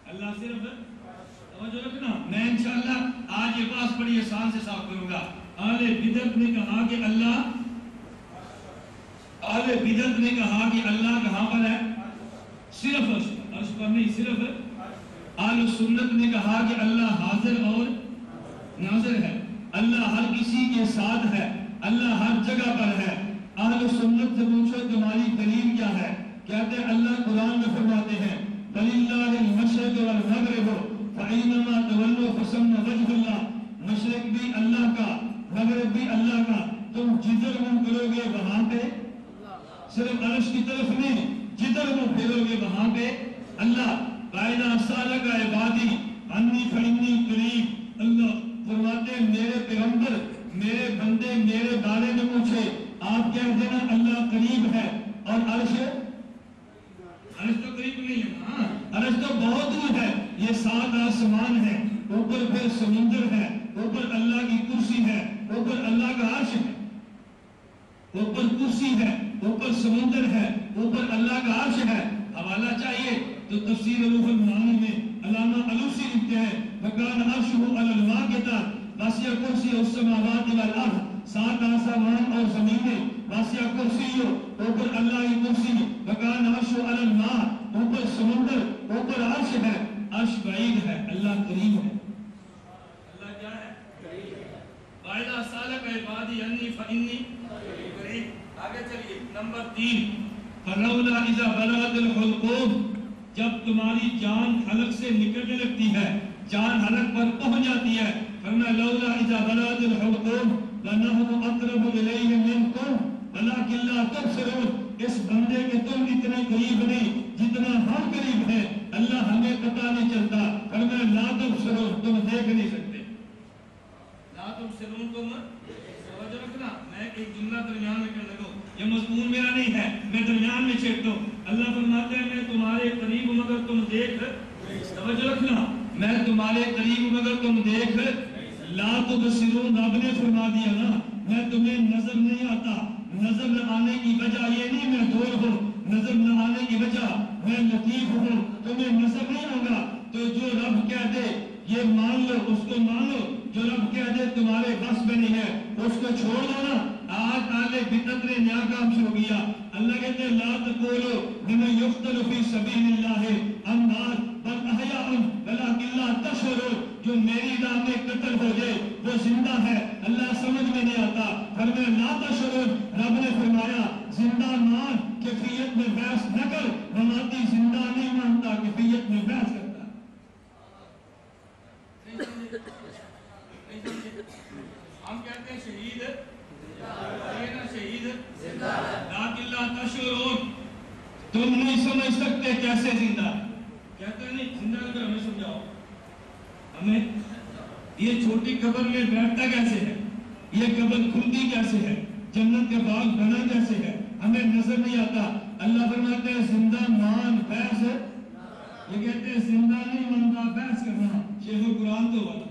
اللہ صرف، توجہ رکھنا، میں انشاءاللہ آج یہ بات بڑی آسان سے صاف کروں گا. اہل بدعت نے کہا کہ اللہ کہاں پر ہے؟ صرف عرش پر نہیں، صرف. اہل سنت نے کہا کہ اللہ حاضر اور ناظر ہے، اللہ ہر کسی کے ساتھ ہے، اللہ ہر جگہ پر ہے. اہل سنت سے پوچھو تمہاری دلیل کیا ہے؟ کہتے ہیں اللہ قرآن میں فرماتے ہیں وَلِلَّهِ الْمَشْرِقُ وَالْمَغْرِبُ فَأَيْنَمَا تُوَلُّوا فَثَمَّ وَجْهُ اللَّهِ. مشرق بھی اللہ کا، مغرب بھی اللہ کا. تم جدھر منہ کرو گے وہاں پہ، صرف عرش کی طرف نہیں، جدھر وہ پھرو گے وہاں پہ اللہ بائنا سالہ کا عبادی انی فانی قریب اللہ فرماتے ہیں میرے پیغمبر میرے بندے میرے بارے میں پوچھے آپ کہہ دینا اللہ قریب ہے اور عرش تو قریب نہیں ہے نا عرش تو بہت دور ہے یہ 7 آسمان ہے اوپر پھر سمندر ہے اوپر اللہ کی کرسی ہے اوپر اللہ کا عرش ہے اوپر کرسی ہے اوپر سمندر ہے اوپر اللہ کا عرش ہے حوالہ چاہیے تو تفسیر روح المعانی میں علامہ علوسی لکھتے ہیں وَكَانَ عَرْشُهُ عَلَى الْمَاءِ کے تحت واسع کرسی السماوات والارض 7 آسمان اور زمینیں واسع کرسی اوپر اللہ کی کرسی وَكَانَ عَرْشُهُ عَلَى الْمَاءِ اوپر سمندر اوپر عرش ہے عرش بعید ہے اللہ قریب ہے اللہ کیا ہے قریب ہے وَإِذَا سَأَلَكَ عِبَادِي عَنِّي فَإِنِّي قریب آگے چلیے نمبر 3 فَلَوْلَا إِذَا بَلَغَتِ الْحُلْقُومِ جب تمہاری جان حلق سے نکلنے لگتی ہے جان حلق پر پہنچ جاتی ہے فرمایا لولا اذا بلغت الحلقوم لنحن اقرب الیہ منکم ولکن لا تبصرون اس بندے کے تم اتنے قریب نہیں جتنا ہم قریب ہیں اللہ ہمیں پتہ نہیں چلتا فرمایا لا تبصرون تم دیکھ نہیں سکتے لا تبصرون تم توجہ رکھنا میں ایک جملہ درمیان میں کر لگوں یہ مضمون میرا نہیں ہے میں درمیان میں چھیڑتا ہوں اللہ فرماتے ہیں میں تمہارے قریب مگر تم دیکھ توجہ رکھنا میں تمہارے قریب مگر تم دیکھ لا تبصرون رب نے فرما دیا نا میں تمہیں نظر نہیں آتا نظر نہ آنے کی وجہ یہ نہیں میں دور ہوں نظر نہ آنے کی وجہ میں لطیف ہوں تمہیں نظر نہیں ہوگا تو جو رب کہہ دے یہ مان لو اس کو مان لو جو رب کہہ دے تمہارے بس میں نہیں ہے اس کو چھوڑ دو نا آج آلے بدعت نے نیا کام شروع کیا اللہ کہتے ہیں لا تقولوا لمن يقتل في سبيل الله اموات بل احياء ولكن لا تشعرون جو میری راہ میں قتل ہو جائے وہ زندہ ہے اللہ سمجھ میں نہیں آتا فرمایا لا تشعرون رب نے فرمایا زندہ مان کیفیت میں بحث نہ کر مماتی زندہ نہیں مانتا کیفیت میں بحث کرتا ہم کہتے ہیں شہید شہید لیکن لا تشعرون تم نہیں سمجھ سکتے کیسے زندہ کہتے ہیں نہیں زندہ اگر ہمیں سمجھاؤ ہمیں یہ چھوٹی قبر میں بیٹھتا کیسے ہے یہ قبر کھلتی کیسے ہے جنت کا باغ بنا کیسے ہے ہمیں نظر نہیں آتا اللہ فرماتے ہیں زندہ مان بحث یہ کہتے ہیں زندہ نہیں مانتا بحث کرنا شیخ القرآن تو والا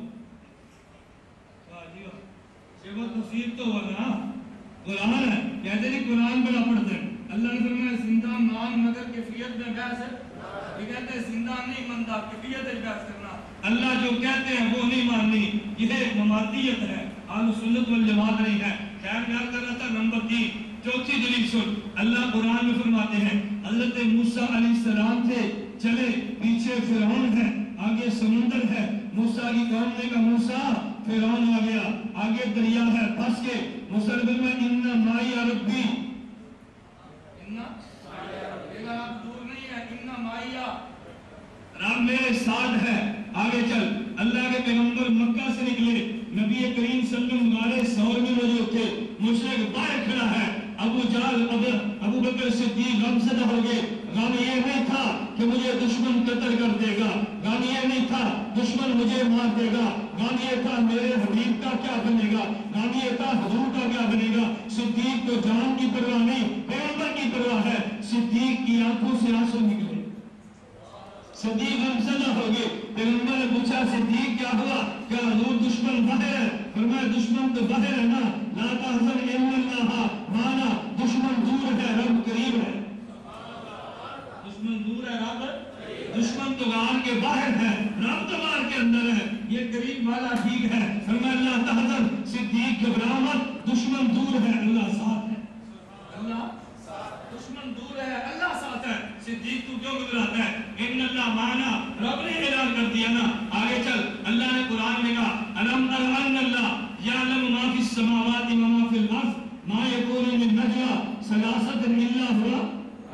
شیخ التفسیر تو والا قرآن ہے کہتے نہیں قرآن بڑا پڑھتے ہیں اللہ نے فرمایا زندہ مان مگر کیفیت میں بحث ہے یہ کہتے ہیں زندہ نہیں مانتا کیفیت میں بحث کرنا اللہ جو کہتے ہیں وہ نہیں ماننی یہ مماتیت ہے اہل سنت والجماعت نہیں ہے خیر میں کر رہا تھا نمبر 3 چوتھی دلیل سن اللہ قرآن میں فرماتے ہیں حضرت موسیٰ علیہ السلام تھے چلے پیچھے فرعون ہے آگے سمندر ہے موسیٰ کی قوم نے کہا موسیٰ فرعون آ گیا آگے دریا ہے پھنس کے موسیٰ نے فرمایا ان معی ربی رب میرے ساتھ ہے آگے چل اللہ کے پیغمبر مکہ سے نکلے نبی کریم صلی اللہ علیہ وسلم میں موجود تھے مشرک باہر کھڑا ہے ابو جہل ابو بکر صدیق غم زدہ ہو گئے غم یہ نہیں تھا کہ مجھے دشمن قتل کر دے گا غم یہ نہیں تھا دشمن مجھے مار دے گا غم یہ تھا میرے حبیب کا کیا بنے گا غم یہ تھا حضور کا کیا بنے گا صدیق کو جان کی پرواہ نہیں پیغمبر کی پرواہ ہے صدیق کی آنکھوں سے آنسو نکلے صدیق غمزدہ ہو گئے پیغمبر نے پوچھا صدیق کیا ہوا کیا حضور دشمن باہر ہے فرمایا دشمن تو باہر ہے نا لا تحزن ان اللہ مانا دشمن دور ہے رب قریب ہے دشمن دور ہے رب دشمن تو غار کے باہر ہے رب تو غار کے اندر ہے یہ قریب والا ٹھیک ہے فرمایا لا تحزن صدیق گھبرا مت دشمن دور ہے اللہ ساتھ ہے اللہ دشمن دور ہے اللہ ساتھ ہے صدیق تو کیوں گھبراتا ہے ان اللہ معنا رب نے اعلان کر دیا نا آگے چل اللہ نے قرآن میں کہا الم تر ان اللہ یعلم ما فی السماوات و ما فی الارض ما یکون من نجوى ثلاثة الا هو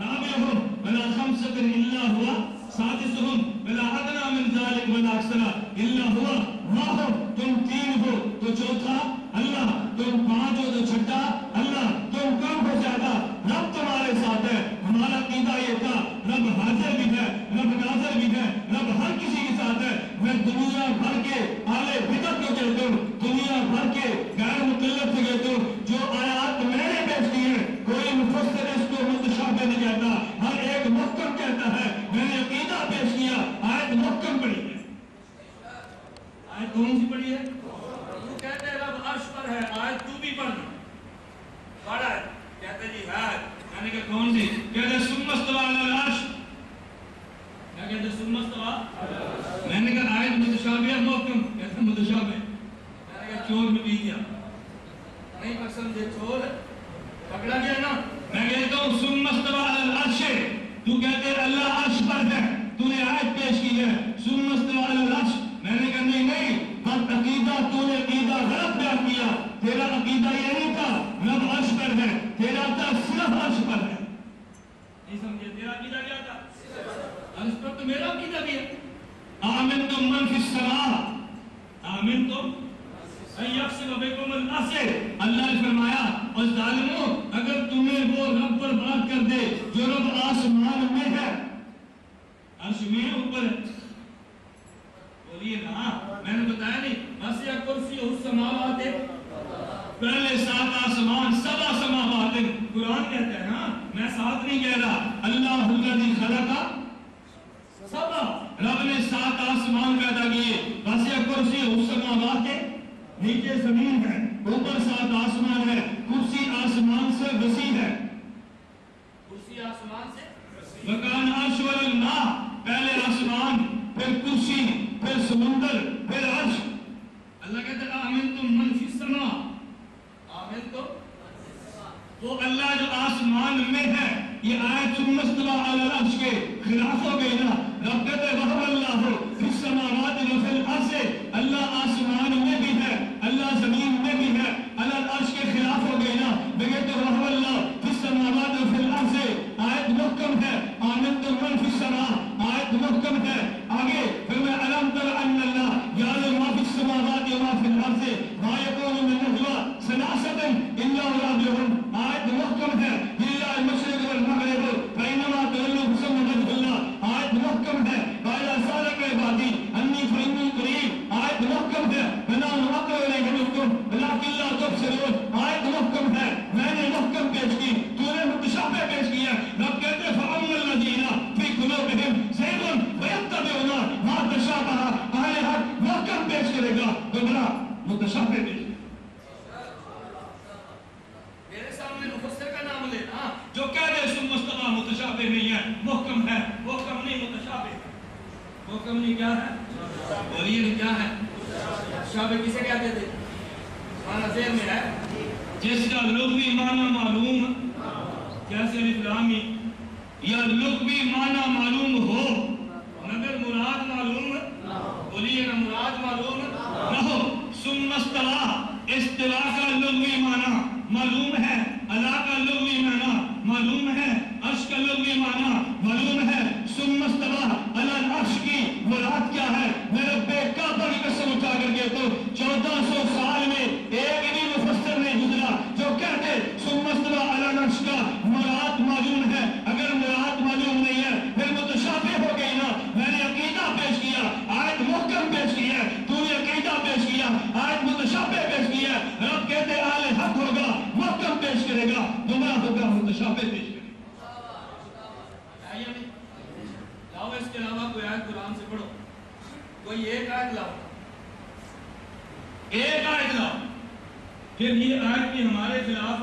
رابعهم ولا خمسة الا هو سادسهم ولا ادنى من ذلك ولا اکثر الا هو معهم تم 3 ہو تو چوتھا اللہ تم 5 ہو تو چھٹا اللہ تم کم ہو زیادہ رب تمہارے ساتھ ہے ہمارا عقیدہ یہ تھا رب حاضر بھی ہے، رب ناظر بھی ہے، رب ہر کسی کے ساتھ ہے۔ میں دنیا بھر کے اہل بدعت کو کہتا ہوں، دنیا بھر کے غیر مقلد سے کہتا ہوں، جو آیات میں نے پیش کی ہیں کوئی مفسر اس کو متشابہ نہیں کہتا، ہر ایک محکم کہتا ہے۔ میں نے عقیدہ پیش کیا، آیت محکم پڑھی ہے۔ آیت کون سی پڑھی ہے؟ تو کہتے ہیں رب عرش پر ہے، آیت تو بھی پڑھنا پڑھا ہے، کہتے جی ہے، میں نے کہا کون سی؟ کہتے ثم استوى علی العرش، کیا کہتے ثم استوى؟ میں نے کہا آیت متشابہ محکم، کہتے متشابہ، میں نے کہا چور میں بھی گیا نہیں پر سمجھے، چور پکڑا گیا نا۔ میں کہتا ہوں ثم استوى علی العرش، تو کہتے ہیں اللہ عرش پر ہے، تو نے آیت پیش کی ہے ثم استوى علی العرش، میں نے کہا نہیں بس عقیدہ تو نے عقیدہ غلط بیان کیا، تیرا عقیدہ یہ نہیں تھا رب عرش پر ہے، تیرا تھا صرف عرش پر ہے، نہیں سمجھے؟ تیرا عقیدہ کیا تھا؟ عرش پر تو میرا عقیدہ بھی ہے۔ آمنتم من فی السماء، آمنتم ان یخسف بکم الارض، اللہ نے فرمایا اور ظالموں اگر تمہیں وہ رب پر بات کر دے جو رب آسمان میں ہے، عرش میں اوپر ہے، بولیے نا، میں نے بتایا نہیں وسع کرسی السماوات، پہلے 7 آسمان، 7 سماوات، قرآن کہتا ہے نا، میں 7 نہیں کہہ رہا، اللہ الذی خلق 7، رب نے 7 آسمان پیدا کیے، وسع کرسی السماوات، نیچے زمین ہے، اوپر 7 آسمان ہے، کرسی آسمان سے وسیع ہے، کرسی آسمان سے وکان عرش والماء، پہلے آسمان پھر کرسی پھر سمندر پھر عرش۔ اللہ کہتا ہے آمنتم من فی السماء، آمنتم، وہ اللہ جو آسمان میں ہے، یہ آیت ثم استوى علی العرش کے خلاف ہو گئی نا۔ رب کہتے ہیں وَهُوَ اللَّهُ فِي السَّمَاوَاتِ وَفِي الْأَرْضِ، اللہ آسمان میں بھی ہے، اللہ زمین میں بھی ہے، علی العرش کے خلاف ہو گئی نا۔ میں کہتے ہیں وَهُوَ اللَّهُ فِي السَّمَاوَاتِ وَفِي الْأَرْضِ، آیت محکم ہے، آمنتم من فی السماء، آیت محکم ہے۔ آگے پھر میں أَلَمْ تَرَ أَنَّ اللَّهَ يَعْلَمُ مَا فِي السَّمَاوَاتِ وَمَا فِي الْأَرْضِ مَا يَكُونُ مِن نَجْوَىٰ ثَلَاثَةٍ إِلَّا هُوَ رَابِعُهُمْ، آیت محکم ہے، لِلَّهِ الْمَشْرِقُ وَالْمَغْرِبُ فَأَيْنَمَا تُوَلُّوا فَثَمَّ وَجْهُ اللَّهِ، آیت محکم ہے۔ وَإِذَا سَأَلَكَ عِبَادِي عَنِّي فَإِنِّي قَرِيبٌ، آیت محکم ہے۔ وَنَحْنُ أَقْرَبُ إِلَيْهِ مِنكُمْ وَلَٰكِن لَّا تُبْصِرُونَ، آیت محکم ہے، میں نے محکم پیش کی، تو نے متشابہ پیش کیا۔ رب کہتے ہیں فَأَمَّا الَّذِينَ فِي قُلُوبِهِمْ زَيْغٌ فَيَتَّبِعُونَ مَا تَشَابَهَ، اہل حق محکم پیش کرے گا، گمراہ متشابہ پیش کرے گا۔ میرے سامنے مفسر کا نام لینا جو کہہ دے ثم استوى متشابہ نہیں ہے، محکم ہے، محکم نہیں متشابہ، محکم نہیں کیا ہے، بولیے کیا ہے؟ متشابہ کسے کہتے تھے؟ معنی ذہن میں ہے جس کا لغوی معنی معلوم، جیسے الف لام میم، یا لغوی معنی معلوم ہو مگر مراد معلوم، بولیے نا مراد معلوم نہ ہو۔ ثم استوى، استوا کا لغوی معنی معلوم ہے، علی کا لغوی معنی معلوم ہے، عرش کا لغوی معنی معلوم ہے۔ ثم استوى علی العرش کی مراد کیا ہے؟ میں رب کعبہ کی قسم اٹھا کر کے تو 1400 سال میں ایک بھی مفسر نہیں گزرا جو کہتے ثم استوى علی العرش کا مراد معلوم ہے۔ اگر مراد معلوم نہیں ہے پھر متشابہ ہو گئی نا۔ میں نے عقیدہ پیش کیا، آیت محکم پیش کی ہے، تو نے عقیدہ پیش کیا، آیت متشابہ پیش کی ہے۔ رب کہتے اہل حق ہوگا محکم پیش کرے گا، گمراہ ہوگا متشابہ پیش کرے گا۔ لاؤ اس کے علاوہ کوئی آیت قرآن سے پڑھو، کوئی ایک آیت لاؤ، ایک آیت لاؤ، پھر یہ آیت بھی ہمارے خلاف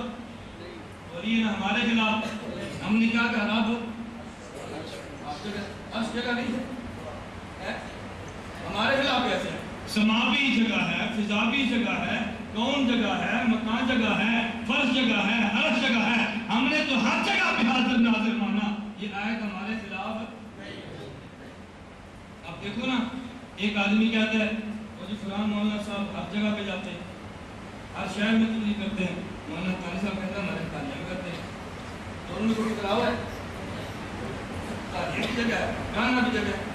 اور یہ ہمارے خلاف، ہم نے کیا کہا رب اس جگہ نہیں ہے، ہمارے خلاف کیسے ہے؟ سماوی جگہ ہے، فضاوی جگہ ہے، کون جگہ ہے، مکان جگہ ہے، فرش جگہ ہے، عرش جگہ ہے، ہم نے تو ہر جگہ پہ حاضر ناظر مانا، یہ آیت ہمارے خلاف نہیں۔ اب دیکھو نا، ایک آدمی کہتا ہے وہ جو فلاں مولانا صاحب ہر جگہ پہ جاتے ہیں، ہر شہر میں تبلیغ کرتے ہیں، مولانا قاری صاحب کہتا ہے ہمارے تعلیم کرتے ہیں، دونوں میں کوئی اختلاف ہے؟ تعلیم بھی جگہ ہے، گانا بھی جگہ ہے،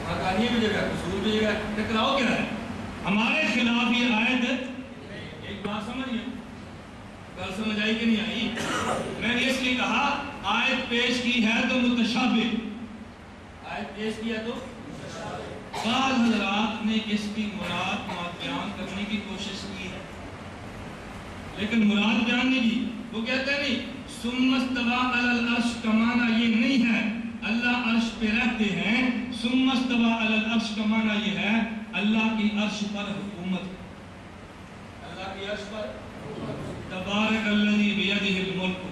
حقانی بھی جگہ ہے، اصول بھی جگہ ہے، اختلاف کیا ہے؟ ہمارے خلاف یہ آیت، ایک بات سمجھئے، کل سمجھ آئی کہ نہیں آئی؟ میں نے اس لیے کہا آیت پیش کی ہے تو متشابہ، آیت پیش کی ہے تو بعض حضرات نے اس کی مراد بیان کرنے کی کوشش کی ہے، لیکن مراد بیان نہیں کی۔ وہ کہتے ہیں نہیں ثم استوى علی العرش کا معنی یہ نہیں ہے اللہ عرش پہ رہتے ہیں، ثم استوى علی العرش کا معنی یہ ہے اللہ کی عرش پر حکومت، اللہ کی عرش پر تبارک الذی بیدہ الملک،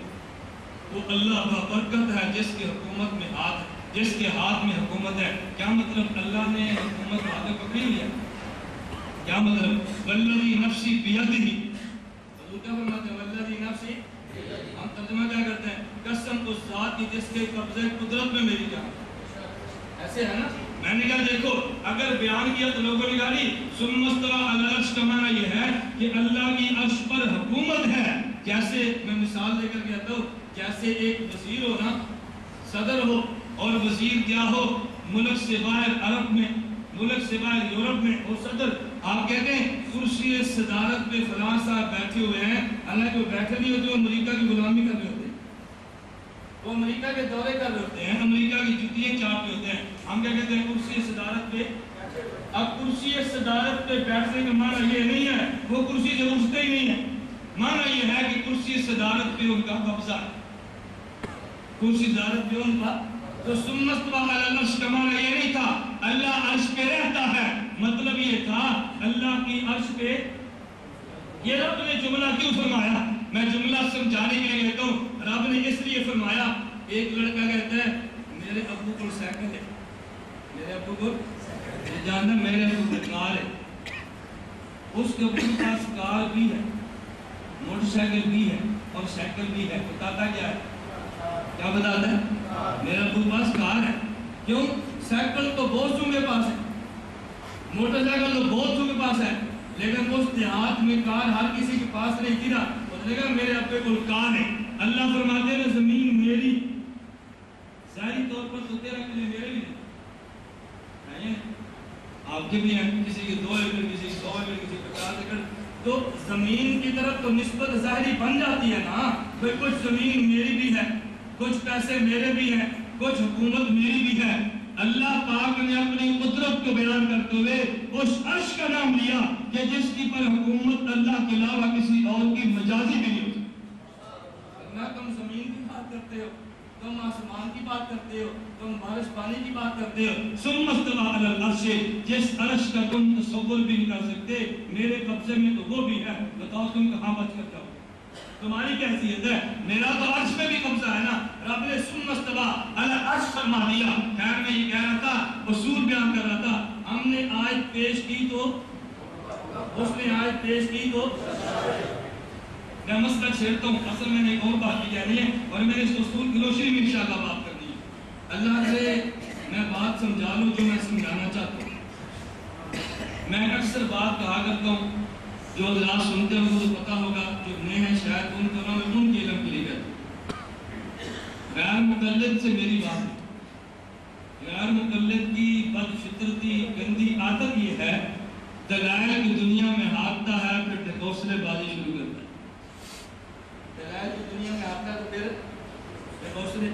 وہ اللہ بابرکت ہے جس کے حکومت میں ہاتھ، جس کے ہاتھ میں حکومت ہے۔ کیا مطلب اللہ نے حکومت ہاتھ میں پکڑ لیا؟ کیا مطلب والذی نفسی بیدہ، حضور کیا فرماتے ہیں والذی نفسی، ہم ترجمہ کیا کرتے ہیں قسم اس ذات کی جس کے قبضے قدرت میں میری جان، ایسے ہے نا۔ میں نے کہا دیکھو اگر بیان کیا تو لوگوں نے کہا نہیں ثم استوى علی العرش کا معنی یہ ہے کہ اللہ کی عرش پر حکومت ہے۔ جیسے میں مثال دے کر کہتا ہوں، جیسے ایک وزیر ہو نا، صدر ہو، اور وزیر کیا ہو ملک سے باہر عرب میں، ملک سے باہر یورپ میں، اور صدر آپ کہتے ہیں کرسی صدارت پہ فلاں صاحب بیٹھے ہوئے ہیں، حالانکہ وہ بیٹھے نہیں ہوتے، وہ امریکہ کی غلامی کر رہے ہوتے ہیں، وہ امریکہ کے دورے کر رہے ہوتے ہیں، امریکہ کی جوتیاں چاٹ رہے ہوتے ہیں۔ ہم کیا کہتے ہیں کرسی صدارت پہ، اب کرسی صدارت پہ بیٹھنے کا معنی یہ نہیں ہے وہ کرسی سے اٹھتے ہی نہیں ہے، معنی یہ ہے کہ کرسی صدارت پہ ان کا قبضہ ہے، کرسی صدارت پہ ان کا۔ تو ثم استوى علی العرش کا معنی یہ نہیں تھا اللہ عرش پہ رہتا ہے، مطلب یہ تھا اللہ کی عرش پہ۔ یہ رب نے جملہ کیوں فرمایا؟ میں جملہ سمجھانے کے لیے کہتا ہوں، رب نے اس لیے فرمایا، ایک لڑکا کہتا ہے میرے ابو کو سائیکل ہے، میرے ابو کو جاننا، میرے ابو کو کار ہے، اس کے ابو کے پاس کار بھی ہے، موٹر سائیکل بھی ہے اور سائیکل بھی ہے، بتاتا کیا ہے؟ کیا بتاتا ہے؟ میرے ابو کے پاس کار ہے، کیوں؟ سائیکل تو بہت سو کے پاس ہے، موٹر سائیکل تو بہت سو کے پاس ہے، لیکن اس دیہات میں کار ہر کسی کے پاس نہیں تھی نا، اس نے کہا میرے ابے کو کار ہے۔ اللہ فرماتے ہیں زمین میری، ظاہری طور پر تو تیرا کے لیے میرے بھی نہیں، آپ کے بھی ہیں، کسی کے 2 ایکڑ، کسی کے 100 ایکڑ، کسی کے 50 ایکڑ، تو زمین کی طرف تو نسبت ظاہری بن جاتی ہے نا، بھئی کچھ زمین میری بھی ہے، کچھ پیسے میرے بھی ہیں، کچھ حکومت میری بھی ہے۔ اللہ پاک نے اپنی قدرت کو بیان کرتے ہوئے اس عرش کا نام لیا کہ جس کی پر حکومت اللہ کے علاوہ کسی اور کی مجازی بھی نہیں ہوتی۔ ورنہ تم زمین کی بات کرتے ہو، تم آسمان کی بات کرتے ہو، تم بارش پانی کی بات کرتے ہو، ثم استوى علی العرش، جس عرش کا تم تصور بھی نہیں کر سکتے میرے قبضے میں تو وہ بھی ہے، بتاؤ تم کہاں بچ کر جاؤ؟ تمہاری کیا حیثیت ہے؟ میرا تو عرش میں بھی قبضہ ہے نا، رب نے ثم استوى علی العرش فرما دیا۔ خیر میں یہ کہہ رہا تھا، اصول بیان کر رہا تھا، ہم نے آیت پیش کی تو اس نے آیت پیش کی تو میں مسئلہ چھیڑتا ہوں، اصل میں نے ایک اور بات بھی کہنی ہے اور میں نے اس اصول کی روشنی میں انشاءاللہ بات کرنی ہے۔ اللہ سے میں بات سمجھا لوں جو میں سمجھانا چاہتا ہوں۔ میں اکثر بات کہا کرتا ہوں، جو حضرات سنتے ہیں ان کو پتا ہوگا، جو نئے ہیں شاید ان کو میں ان کے علم کے لیے کہتا ہوں، غیر مقلد سے میری بات ہے۔ غیر مقلد کی بد فطرتی گندی عادت یہ ہے دلائل کی دنیا میں ہانکتا ہے پھر ڈھکوسلے بازی شروع کرتا ہے، دلائل کی دنیا میں ہانکتا ہے تو پھر ڈھکوسلے،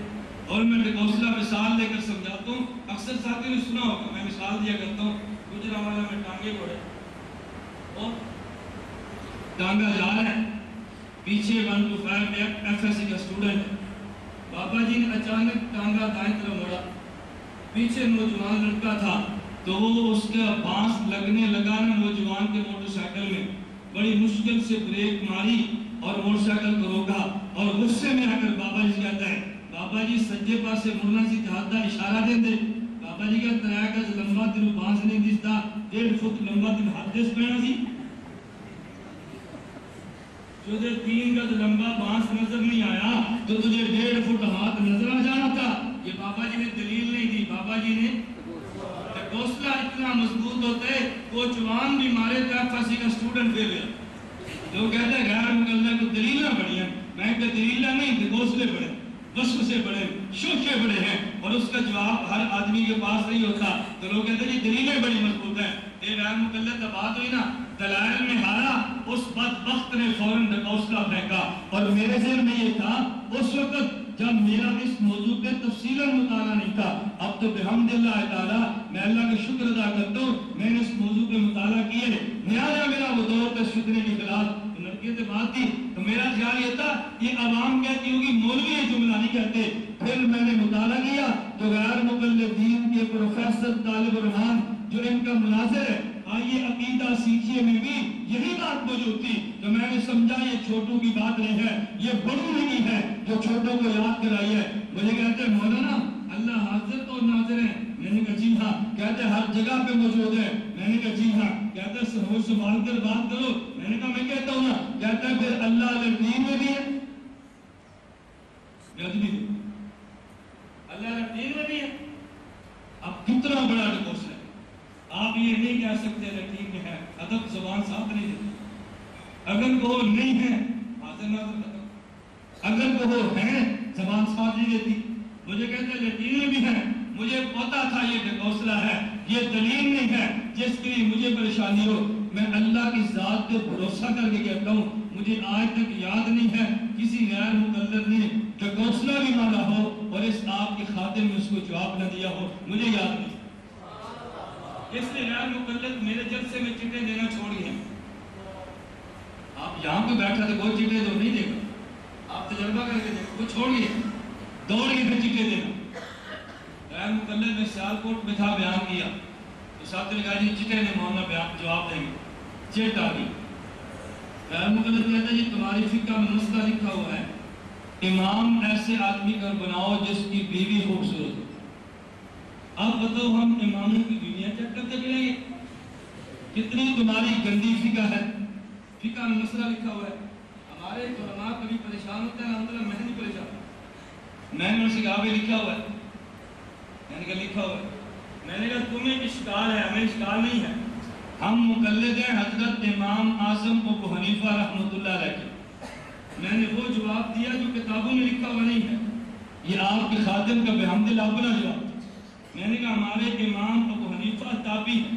اور میں ڈھکوسلا مثال دے کر سمجھاتا ہوں۔ اکثر ساتھیوں نے سنا ہوگا، میں مثال دیا کرتا ہوں، گجرانوالہ میں ٹانگے گھوڑے اور ٹانگا جا رہا ہے، پیچھے 125 ایف ایس سی کا اسٹوڈنٹ، بابا جی نے اچانک ٹانگا دائیں طرف موڑا، پیچھے نوجوان لڑکا تھا تو وہ اس کا بانس لگنے لگا نا نوجوان کے موٹر سائیکل میں، بڑی مشکل سے بریک ماری اور موٹر سائیکل کو روکا، اور غصے میں آ کر بابا جی کہتا ہے بابا جی سجے پاسے مڑنا سی تہادا اشارہ دیں دے، بابا جی کا 3 گز لمبا تیرو بانس نہیں دستا، 1.5 فٹ لمبا تیرو ہاتھ دس پینا سی، تجھے 3 گز لمبا بانس نظر نہیں آیا تو تجھے 1.5 فٹ ہاتھ نظر آ جانا تھا۔ یہ بابا جی نے دلیل نہیں دی، بابا جی نے حوصلہ اتنا مضبوط ہوتا ہے، وہ جوان بھی مارے تھا پھنسی کا اسٹوڈنٹ دے لیا، جو کہتا ہے غیر مقلدہ کو دلیلہ بڑی ہیں، میں کہ دلیلہ نہیں، حوصلے بڑے، وسوسے بڑے، شوشے بڑے ہیں، اور اس کا جواب ہر آدمی کے پاس نہیں ہوتا، تو لوگ کہتے ہیں جی دلیلیں بڑی مضبوط ہیں۔ یہ غیر مقلد بات ہوئی نا، دلائل میں ہارا، اس بدبخت نے فوراً ڈھکوسلا پھینکا، اور میرے ذہن میں یہ تھا اس وقت جب میرا اس موضوع پہ تفصیلاً مطالعہ نہیں تھا. اب تو بحمد اللہ تعالیٰ میں اللہ کا شکر ادا کرتا ہوں میں نے اس موضوع پہ مطالعہ کیے. نیا میرا وہ دور تھا شکر کے خلاف لڑکے سے بات تھی تو میرا خیال یہ تھا یہ عوام کہتی ہوگی مولوی یہ جملہ نہیں کہتے. پھر میں نے مطالعہ کیا تو غیر مقلدین کے پروفیسر طالب الرحمان جو ان کا مناظر ہے آئیے عقیدہ سیکھیے میں بھی یہی بات موجود تھی. تو میں نے سمجھا یہ چھوٹوں کی بات نہیں ہے یہ بڑوں کی ہے جو چھوٹوں کو یاد کرائی ہے. مجھے کہتے ہیں مولانا اللہ حاضر تو ناظر ہے. میں نے کہا جی ہاں. کہتے ہیں ہر جگہ پہ موجود ہے. میں نے کہا جی ہاں. کہتے ہیں سہو سنبھال کر بات کرو. میں نے کہا میں کہتا ہوں نا. کہتا ہے پھر اللہ لطیف میں بھی ہے اللہ لطیف میں بھی ہے. اب کتنا بڑا ڈکوس ہے. آپ یہ نہیں کہہ سکتے لطیف میں ہے ادب زبان ساتھ نہیں دیتی. اگر وہ نہیں ہے حاضر ناظر ختم. اگر وہ ہے زبان ساتھ نہیں دیتی. مجھے کہتے ہیں لطیف میں بھی ہے. مجھے پتا تھا یہ ڈکوسلا ہے یہ دلیل نہیں ہے جس کے لیے مجھے پریشانی ہو. میں اللہ کی ذات پہ بھروسہ کر کے کہتا ہوں مجھے آج تک یاد نہیں ہے کسی غیر مقلد نے ڈکوسلا بھی مانا ہو اور اس آپ کے خادم میں اس کو جواب نہ دیا ہو. مجھے یاد نہیں. اس لیے غیر مقلد میرے جلسے میں چٹے دینا چھوڑی ہیں. آپ یہاں پہ بیٹھا تو کوئی چٹے دو نہیں دے گا. آپ تجربہ کر کے دیکھو وہ چھوڑیے دوڑ کے پھر چٹے دینا. غیر مقلد میں سیالکوٹ میں تھا بیان کیا تو ساتھ نے کہا جی چٹے نے مولانا بیان جواب دیں گے. چٹ آ گئی. غیر مقلد کہتا ہے جی تمہاری فقہ میں مسئلہ لکھا ہوا ہے امام ایسے آدمی کر بناؤ جس کی بیوی خوبصورت ہو. اب بتاؤ ہم اماموں کی بیویاں چیک کرتے چلیں گے. کتنی تمہاری گندی فقہ ہے. فقہ میں مسئلہ لکھا ہوا ہے. ہمارے علماء کبھی پریشان ہوتے ہیں الحمدللہ میں نہیں پریشان. میں نے اسے کہا بھی لکھا ہوا ہے. میں نے کہا لکھا ہوا ہے. میں نے کہا تمہیں اشکال ہے ہمیں اشکال نہیں ہے. ہم مقلد ہیں حضرت امام اعظم ابو حنیفہ رحمۃ اللہ علیہ کے. میں نے وہ جواب دیا جو کتابوں میں لکھا ہوا نہیں ہے. یہ آپ کے خادم کا بحمدللہ اپنا جواب. میں نے کہا ہمارے امام ابو حنیفہ تابعی ہیں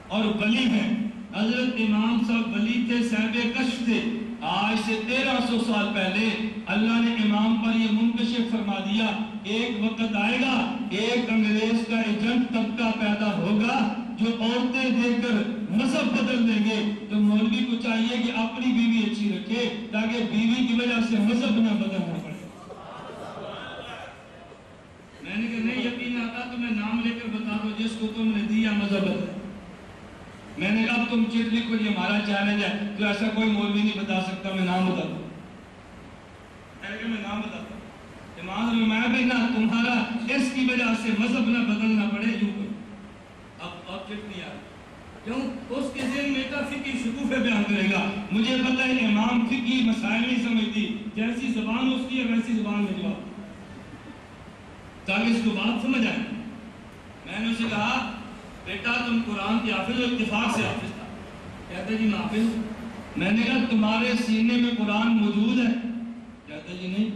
اور ولی ہیں. حضرت امام صاحب ولی تھے صاحب کشف تھے. آج سے 1300 سال پہلے اللہ نے امام پر یہ منکشف فرما دیا ایک وقت آئے گا ایک انگریز کا ایجنٹ طبقہ پیدا ہوگا جو عورتیں دیکھ کر مذہب بدل دیں گے. تو مولوی کو چاہیے کہ اپنی بیوی اچھی رکھے تاکہ بیوی کی وجہ سے مذہب نہ بدلنا پڑے. میں نے کہا نہیں یقین آتا تو میں نام لے کر بتا دو جس کو تم نے دیا مذہب بدل. میں نے کہا اب تم چٹ لکھو یہ ہمارا چیلنج ہے تو ایسا کوئی مولوی نہیں بتا سکتا. میں نام بتا دوں. میں نے کہا میں نام بتاتا ہوں. امام میں بھی نہ تمہارا اس کی وجہ سے مذہب نہ بدلنا پڑے یوں کرو. اب چٹ نہیں آ کیوں اس کے ذہن میں کا فقہی شکوفے بیان کرے گا. مجھے پتہ ہے امام فقہی مسائل نہیں سمجھتی. جیسی زبان اس کی ہے ویسی زبان میں جواب تاکہ اس کو بات سمجھ آئے. میں نے اسے کہا بیٹا تم قرآن کے حافظ ہو. اتفاق سے حافظ تھا. کہتا جی میں حافظ ہوں. میں نے کہا تمہارے سینے میں قرآن موجود ہے. کہتا جی نہیں.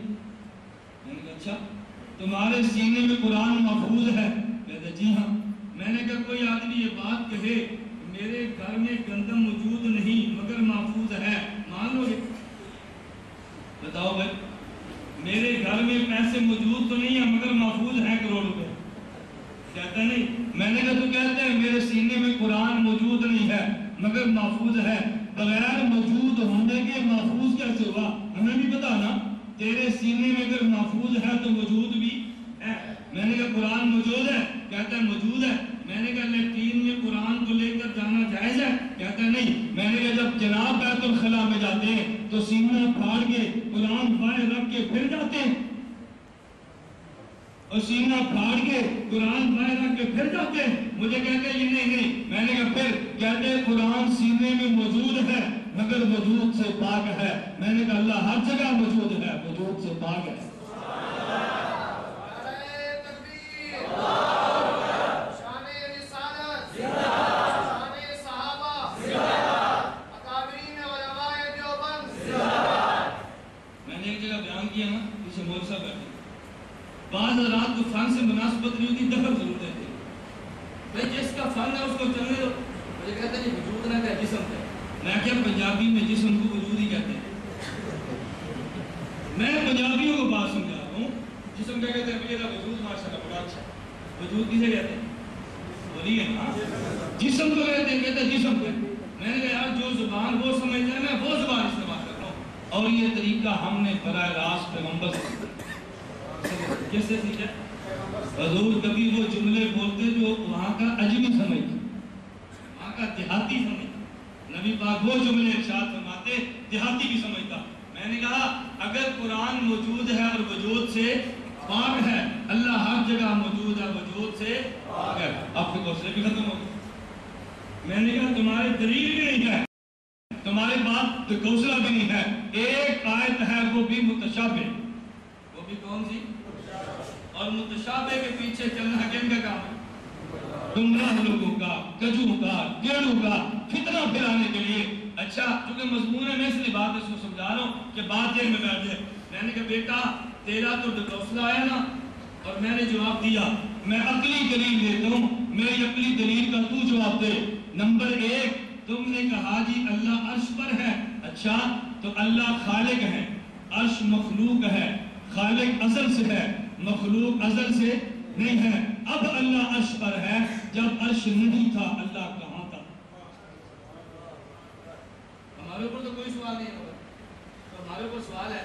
میں نے کہا اچھا تمہارے سینے میں قرآن محفوظ ہے. کہتا جی ہاں. میں نے کہا کوئی آدمی یہ بات کہے میرے گھر میں گندم موجود نہیں مگر محفوظ ہے مان لو گے؟ بتاؤ بھائی میرے گھر میں پیسے موجود تو نہیں ہیں مگر محفوظ ہیں کروڑ روپے. کہتا نہیں. میں نے کہا تو کہتے ہیں میرے سینے میں قرآن موجود نہیں ہے مگر محفوظ ہے. بغیر موجود ہونے کے محفوظ کیسے ہوا؟ ہمیں بھی پتا نا. تیرے سینے میں اگر محفوظ ہے تو موجود بھی ہے. میں نے کہا قرآن موجود ہے. کہتا ہے موجود ہے. میں نے کہا لیٹرین میں قرآن کو لے کر جانا جائز ہے. کہتا ہے نہیں. میں نے کہا جب جناب بیت الخلا میں جاتے ہیں تو سینہ پھاڑ کے قرآن بائیں رکھ کے پھر جاتے ہیں اور سینہ پھاڑ کے قرآن بائیں رکھ کے پھر جاتے ہیں. مجھے کہتے ہیں یہ نہیں. میں نے کہا پھر کہتے ہیں قرآن سینے میں موجود ہے مگر وجود سے پاک ہے. میں نے کہا اللہ ہر جگہ موجود ہے وجود سے پاک ہے. بعض رات کو فن سے مناسبت نہیں ہوتی دفع ضرور دیتے بھائی جس کا فن ہے اس کو چلنے دو. مجھے کہتے ہیں وجود نہ کہ جسم ہے. میں کیا پنجابی میں جسم کو وجود ہی کہتے ہیں. میں پنجابیوں کو بات سمجھا رہا ہوں جسم کیا کہتے ہیں بھئی یہ وجود ماشاءاللہ بڑا اچھا ہے. وجود کسے کہتے ہیں؟ بولیے نا. جسم کو کہتے ہیں جسم کو. میں نے کہا یار جو زبان وہ سمجھتا ہے میں وہ زبان استعمال کر رہا ہوں. اور یہ طریقہ ہم نے براہ راست پیغمبر سے سیکھا. کیسے سیکھا؟ حضور کبھی وہ جملے بولتے جو وہاں کا اجمی سمجھتا, وہاں کا دیہاتی سمجھتا. نبی پاک وہ جملے ارشاد فرماتے دیہاتی بھی سمجھتا. میں نے کہا اگر قرآن موجود ہے اور وجود سے پاک ہے, اللہ ہر جگہ موجود ہے وجود سے پاک ہے, اب پھر دوسرے بھی ختم ہو گئے. میں نے کہا تمہارے دلیل بھی نہیں ہے, تمہارے بات تو کوسلا بھی نہیں ہے. ایک آیت ہے وہ بھی متشابہ, وہ بھی کون سی؟ اور متشابہ کے پیچھے چلنا کن کا کام ہے؟ گمراہ لوگوں کا, کجوں کا, گیڑوں کا فتنہ پھیلانے کے لیے. اچھا چونکہ مضمون ہے میں اس لیے بات اس کو سمجھا رہا ہوں کہ بات ذہن میں بیٹھ جائے. میں نے کہا بیٹا تیرا تو ڈکوسلہ آیا نا, اور میں نے جواب دیا میں عقلی دلیل دیتا ہوں, میری عقلی دلیل کا تو جواب دے. نمبر ایک, تم نے کہا جی اللہ عرش پر ہے. اچھا تو اللہ خالق ہے, عرش مخلوق ہے. خالق ازل سے ہے, مخلوق ازل سے نہیں ہے. اب اللہ عرش پر ہے, جب عرش نہیں تھا اللہ کہاں تھا؟ ہمارے اوپر تو کوئی سوال نہیں ہوگا, تو ہمارے اوپر سوال ہے.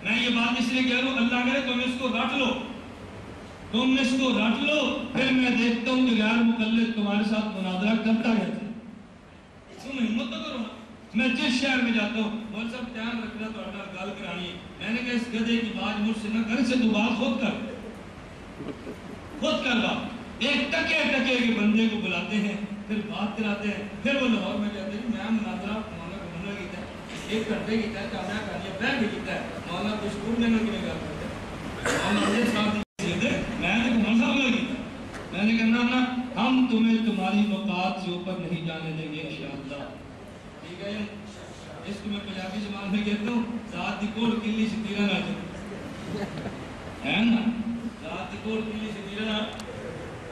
میں یہ بات اس لیے کہہ رہا ہوں اللہ کہے تم اس کو رٹ لو, تم اس کو رٹ لو, پھر میں دیکھتا ہوں کہ غیر مقلد تمہارے ساتھ مناظرہ کرتا ہے. تم ہمت تو کرو نا. میں جس شہر میں جاتا ہوں بول صاحب دھیان رکھنا تو اگر گل کرانی ہے. میں نے کہا اس گدھے کی بات مجھ سے نہ کر, سے تو بات خود کر بات. ایک ٹکے کے بندے کو بلاتے ہیں, پھر بات کراتے ہیں, پھر وہ لاہور میں کہتے ہیں میں مناظرہ مولانا کو منع کیتا ہے, 1 گھنٹے کیتا ہے, جامعہ کہانی بیٹھ بھی کیتا ہے, مولانا کچھ پور میں نہ کیوں گل کرتے ہیں, مولانا مجھے ساتھ دیتے میں نے کہا منع منع کیتا. میں نے کہا نا ہم تمہیں تمہاری وقات سے اوپر نہیں جانے دیں گے انشاءاللہ. ٹھیک ہے, اس کو میں پنجابی زبان میں کہتا ہوں ذات دی کوڑ کلی سے تیرا نہ چلے, ہے نا, ذات دی کوڑ کلی سے تیرا نہ,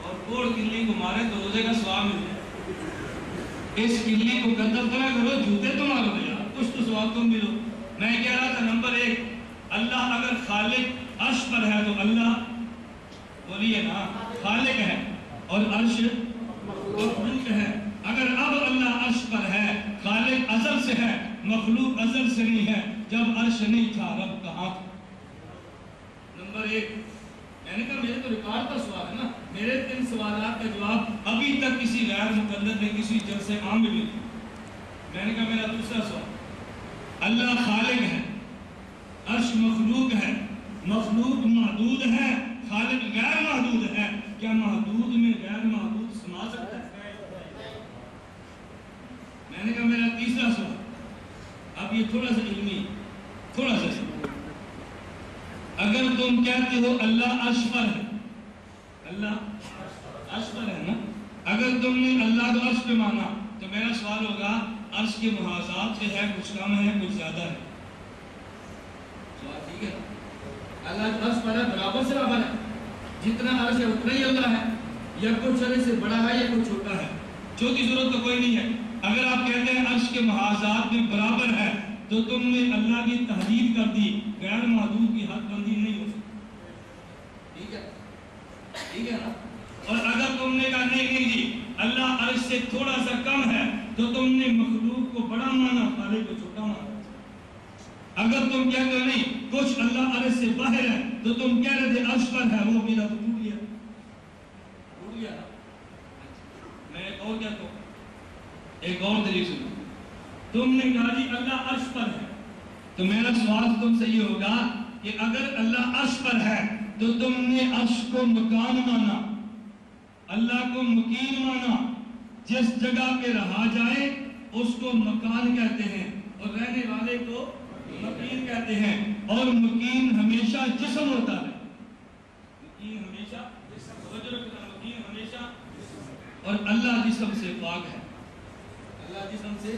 اور کوڑ کلی کو مارے تو روزے کا ثواب مل جائے. اس کلی کو قتل نہ کرو, جوتے تو مارو یار, کچھ تو ثواب تم بھی لو. میں کہہ رہا تھا نمبر 1, اللہ اگر خالق عرش پر ہے تو اللہ بولیے نا خالق ہے اور عرش مخلوق ہے. اگر اب اللہ عرش پر ہے, خالق ازل سے ہے, مخلوق ازل سے نہیں ہے, جب عرش نہیں تھا رب کہاں تھا؟ نمبر 1. میں نے کہا میرے تو ریکارڈ کا سوال ہے نا, میرے 3 سوالات کا جواب ابھی تک کسی غیر مقلد نے کسی جلسے عام میں بھی نہیں. میں نے کہا میرا دوسرا سوال, اللہ خالق ہے, عرش مخلوق ہے, مخلوق محدود ہے, خالق غیر محدود ہے, کیا محدود میں غیر محدود سما سکتا ہے؟ میں نے کہا میرا تیسرا سوال, اب یہ تھوڑا سا علمی, تھوڑا سا اگر تم کہتے ہو اللہ عرش پر ہے, اللہ عرش پر ہے نا, اگر تم نے اللہ کو عرش پہ مانا تو میرا سوال ہوگا عرش کے محاذات سے ہے, کچھ کم ہے, کچھ زیادہ ہے؟ سوال ٹھیک ہے, اللہ عرش پر ہے, برابر سے برابر ہے, جتنا عرش ہے اتنا ہی اللہ ہے, یا کچھ عرش سے بڑا ہے یا کچھ چھوٹا ہے؟ چوتھی ضرورت تو کوئی نہیں ہے. اگر آپ کہتے ہیں عرش کے محاذات میں برابر ہے تو تم نے اللہ کی تحدید کر دی, غیر محدود کی حد بندی نہیں ہو سکتی. ٹھیک ہے, ٹھیک ہے نا. اور اگر تم نے کہا نہیں جی اللہ عرش سے تھوڑا سا کم ہے تو تم نے مخلوق کو بڑا مانا, خالق کو چھوٹا مانا. اگر تم کہتے ہو نہیں کچھ اللہ عرش سے باہر ہے تو تم کہہ رہے تھے عرش پر ہے, وہ میرا تو ٹوٹ گیا, ٹوٹ گیا. میں ایک اور کہتا ہوں, ایک اور دلیل سنو. تم نے کہا جی اللہ عرش پر ہے, تو میرا سوال تم سے یہ ہوگا کہ اگر اللہ عرش پر ہے تو تم نے عرش کو مکان مانا, اللہ کو مکین مانا. جس جگہ پہ رہا جائے اس کو مکان کہتے ہیں اور رہنے والے کو مکین کہتے ہیں, اور مکین ہمیشہ جسم ہوتا ہے, مکین ہمیشہ مکین ہمیشہ, اور اللہ جسم سے پاک ہے. اللہ جسم سے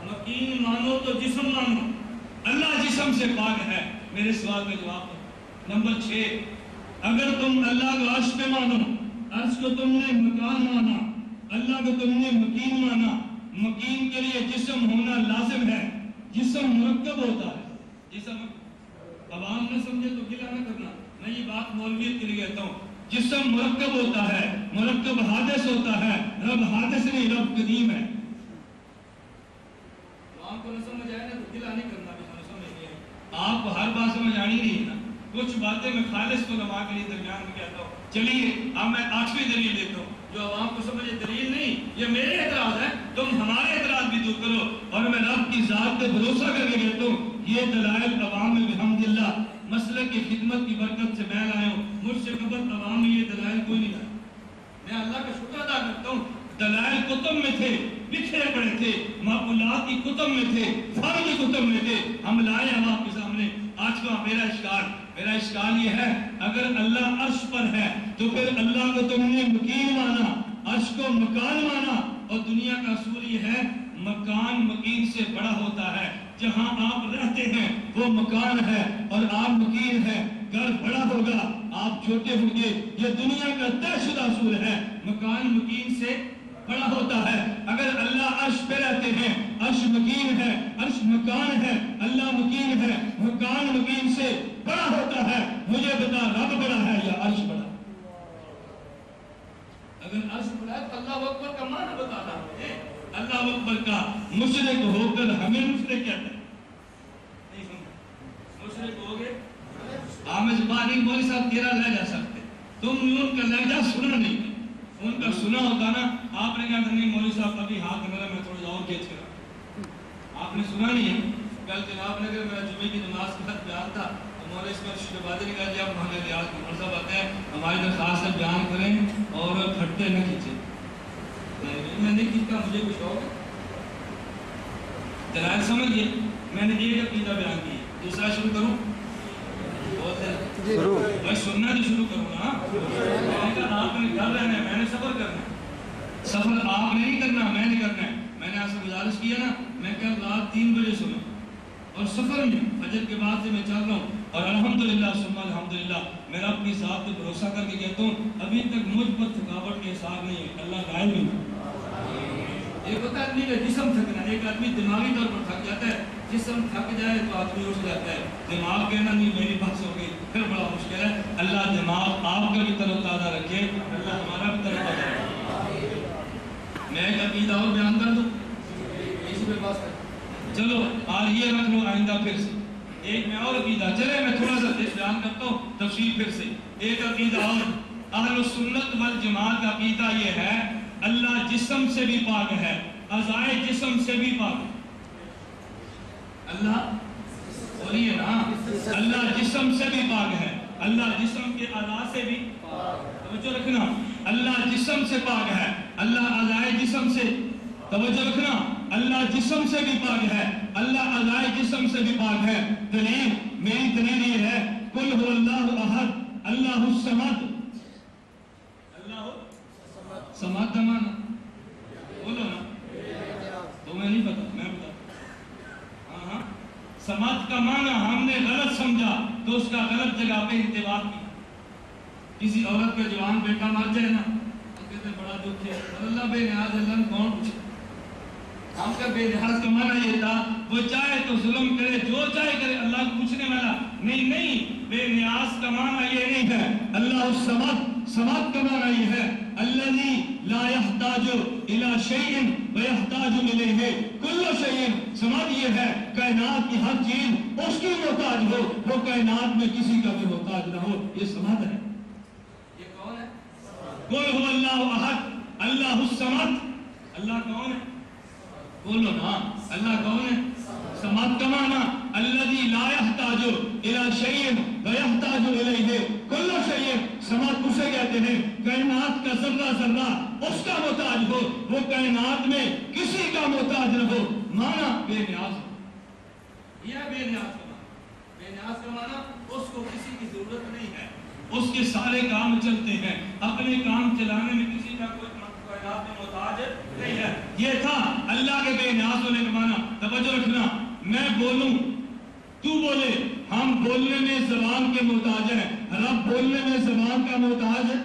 مکین مانو تو جسم مانو, اللہ جسم سے پاک ہے. میرے سوال کا جواب دو. نمبر 6, اگر تم اللہ کو عرش پہ مانو, عرش کو تم نے مکان مانا, اللہ کو تم نے مکین مانا, مکین کے لیے جسم ہونا لازم ہے, جسم مرکب ہوتا ہے. جسم عوام نہ سمجھے تو گلہ نہ کرنا, میں یہ بات مولویت کے لیے کہتا ہوں، جسم مرکب ہوتا ہے، مرکب حادث ہوتا ہے، رب حادث نہیں، رب قدیم ہے۔ آپ کو نہ سمجھ آئے نا تو دلا نہیں کرنا بھی ہمیں سمجھ نہیں آئی، آپ کو ہر بات سمجھ آنی نہیں ہے نا، کچھ باتیں میں خالص علماء کے لیے درمیان میں کہتا ہوں۔ چلیے اب میں 8ویں دلیل لیتا ہوں، جو عوام کو سمجھے دلیل نہیں، یہ میرے اعتراض ہے، تم ہمارے اعتراض بھی دور کرو، اور میں رب کی ذات پہ بھروسہ کر کے کہتا ہوں یہ دلائل عوام میں بحمداللہ مسلک کی خدمت کی برکت سے میں لایا ہوں، مجھ سے قبل عوام میں یہ دلائل کوئی نہیں لایا۔ میں اللہ کا شکر ادا کرتا ہوں، دلائل کتب میں تھے، بکھرے پڑے تھے، معقولات کی کتب میں تھے، فرق کی کتب میں تھے، ہم لائے ہم آپ کے سامنے۔ آج کا میرا اشکال یہ ہے، اگر اللہ عرش پر ہے تو پھر اللہ کو تم نے مکین مانا، عرش کو مکان مانا، اور دنیا کا اصول یہ ہے مکان مکین سے بڑا ہوتا ہے، جہاں آپ رہتے ہیں وہ مکان ہے اور آپ مکین ہیں، گھر بڑا ہوگا آپ چھوٹے ہوں گے، یہ دنیا کا طے شدہ اصول ہے، مکان مکین سے بڑا ہوتا ہے۔ اگر اللہ عرش پہ رہتے ہیں، عرش مکین ہے، عرش مکان ہے، اللہ مکین ہے، مکان مکین سے بڑا ہوتا ہے، مجھے بتا رب بڑا ہے یا عرش بڑا؟ اگر عرش بڑا ہے تو اللہ اکبر کا معنی بتانا ہے، اللہ اکبر کا مشرک ہو کر ہمیں مشرک کہتے ہیں، نہیں سمجھ مشرک ہو گئے عام زبانی مولوی صاحب تیرا لہجہ سکتے، تم نے ان کا لہجہ سنا نہیں، ان کا سنا ہوتا نا، آپ نے کہا نہیں مولوی صاحب ابھی ہاتھ میرا میں تھوڑا اور کھینچ کر، آپ نے سنا نہیں ہے۔ کل جناب نگر میرا جمعے کی نماز کے بعد بیان تھا، مولوی اس پر شہبازی نے کہا جی آپ محمد ریاض عمر صاحب آتے ہیں، ہماری درخواست سے بیان کریں اور پھٹتے نہ کھینچیں۔ میں نہیں کھینچتا، مجھے کچھ اور دلائل سمجھئے، میں نے ایک عقیدہ بیان کی، دوسرا شروع کروں؟ بھائی سننا جو شروع کروں نا، میں نے کہا آپ نے گھر رہنا ہے، میں نے سفر کرنا ہے، سفر آپ نے نہیں کرنا، میں نے کرنا ہے۔ میں نے آپ سے گزارش کیا نا، میں کل رات 3 بجے سنا اور سفر میں فجر کے بعد سے میں چل رہا ہوں، اور الحمدللہ ثم الحمدللہ میرا اپنی ذات پہ بھروسہ کر کے کہتا ہوں ابھی تک مجھ پر تھکاوٹ کے احساس نہیں ہے، اللہ غائب نہیں ہے۔ ایک ہوتا ہے آدمی کا جسم تھکنا، ایک آدمی دماغی طور پر تھک جاتا ہے، جسم تھک جائے تو آدمی اٹھ جاتا ہے، دماغ کہنا نہیں میری بحث ہو گئی پھر بڑا مشکل ہے۔ اللہ دماغ آپ کا بھی تر و تازہ رکھے، اللہ ہمارا بھی تر و تازہ رکھے۔ میں ایک عقیدہ اور بیان کر دوں، اسی پہ بات کر، چلو آج یہ رکھ لو، آئندہ پھر سے ایک میں اور عقیدہ، چلے میں تھوڑا سا بیان کرتا ہوں تفصیل پھر سے ایک عقیدہ اور۔ اہل سنت والجماعت کا عقیدہ یہ ہے اللہ جسم سے بھی پاک ہے، اعضائے جسم سے بھی پاک ہے۔ اللہ بولیے نا، اللہ جسم سے بھی پاک ہے، اللہ جسم کے اعضاء سے بھی، توجہ رکھنا، اللہ جسم سے پاک ہے، اللہ اعضائے جسم سے، توجہ رکھنا، اللہ جسم سے بھی پاک ہے، اللہ اعضائے جسم سے بھی پاک ہے۔ دلیل میری دلیل یہ ہے، قل هو اللہ احد اللہ الصمد، اللہ صمد کا معنی بولو نا، تمہیں نہیں پتا میں بتا، ہاں صمد کا معنی ہم نے غلط سمجھا تو اس کا غلط جگہ پہ انتباہ کیا۔ کسی عورت کا جوان بیٹا مر جائے نا تو کہتے بڑا دکھ ہے، اللہ بے نیاز اللہ کون پوچھے، ہم کا بے نیاز کا معنی یہ تھا وہ چاہے تو ظلم کرے، جو چاہے کرے، اللہ کو پوچھنے والا نہیں، بے نیاز کا معنی یہ نہیں ہے۔ اللہ الصمد، صمد کا معنی یہ ہے الذی لا يحتاج الى شیء ويحتاج الیہ کل شیء، صمد یہ ہے کائنات کی ہر چیز اس کی محتاج ہو، وہ کائنات میں کسی کا بھی محتاج نہ ہو، یہ صمد ہے۔ یہ کون ہے؟ قل هو اللہ احد اللہ الصمد، اللہ کون ہے؟ بولو نا، اللہ کون ہے؟ صمد کا معنی الذی لا يحتاج الى شیء ويحتاج الیہ کل شیء، صمد اسے کہتے ہیں کائنات کا ذرہ ذرہ اس کا محتاج ہو، وہ کائنات میں کسی کا محتاج نہ ہو، معنی بے نیاز ہو۔ یہ بے نیاز کا معنی، بے نیاز کا معنی اس کو کسی کی ضرورت نہیں ہے، اس کے سارے کام چلتے ہیں، اپنے کام چلانے میں کسی کا کوئی کائنات میں محتاج نہیں ہے۔ یہ تھا اللہ کے بے نیاز ہونے کا معنی۔ توجہ رکھنا، میں بولوں تو بولے، ہم بولنے میں زبان کے محتاج ہیں، رب بولنے میں زبان کا محتاج ہے،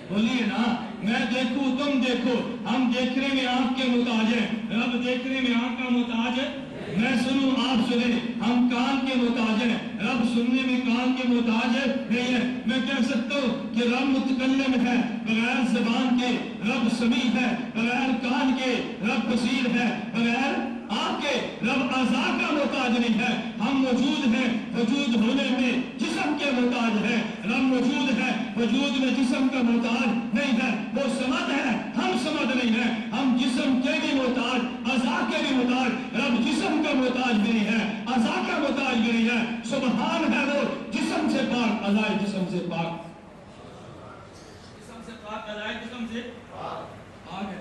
بولیے نا، میں دیکھوں تم دیکھو، ہم دیکھنے میں آنکھ کے محتاج ہیں، رب دیکھنے میں آنکھ کا محتاج ہے میں سنوں آپ سنیں، ہم کان کے محتاج ہیں، رب سننے میں کان کے محتاج نہیں ہے۔ میں کہہ سکتا ہوں کہ رب متکلم ہے بغیر زبان کے، رب سمیع ہے بغیر کان کے، رب بصیر ہے بغیر آنکھ کے، رب اعضاء کا محتاج نہیں ہے۔ ہم موجود ہیں، وجود ہونے میں جسم کے محتاج ہیں، رب موجود ہے وجود میں جسم کا محتاج نہیں ہے۔ وہ صمد ہے، ہم صمد نہیں ہیں، ہم جسم کے بھی محتاج، اعضاء کے بھی محتاج، رب جسم کا محتاج بھی نہیں ہے، اعضاء کا محتاج بھی نہیں ہے۔ سبحان ہے وہ جسم سے پاک، اعضاء جسم سے پاک، جسم سے پاک، اعضاء جسم سے پاک ہے۔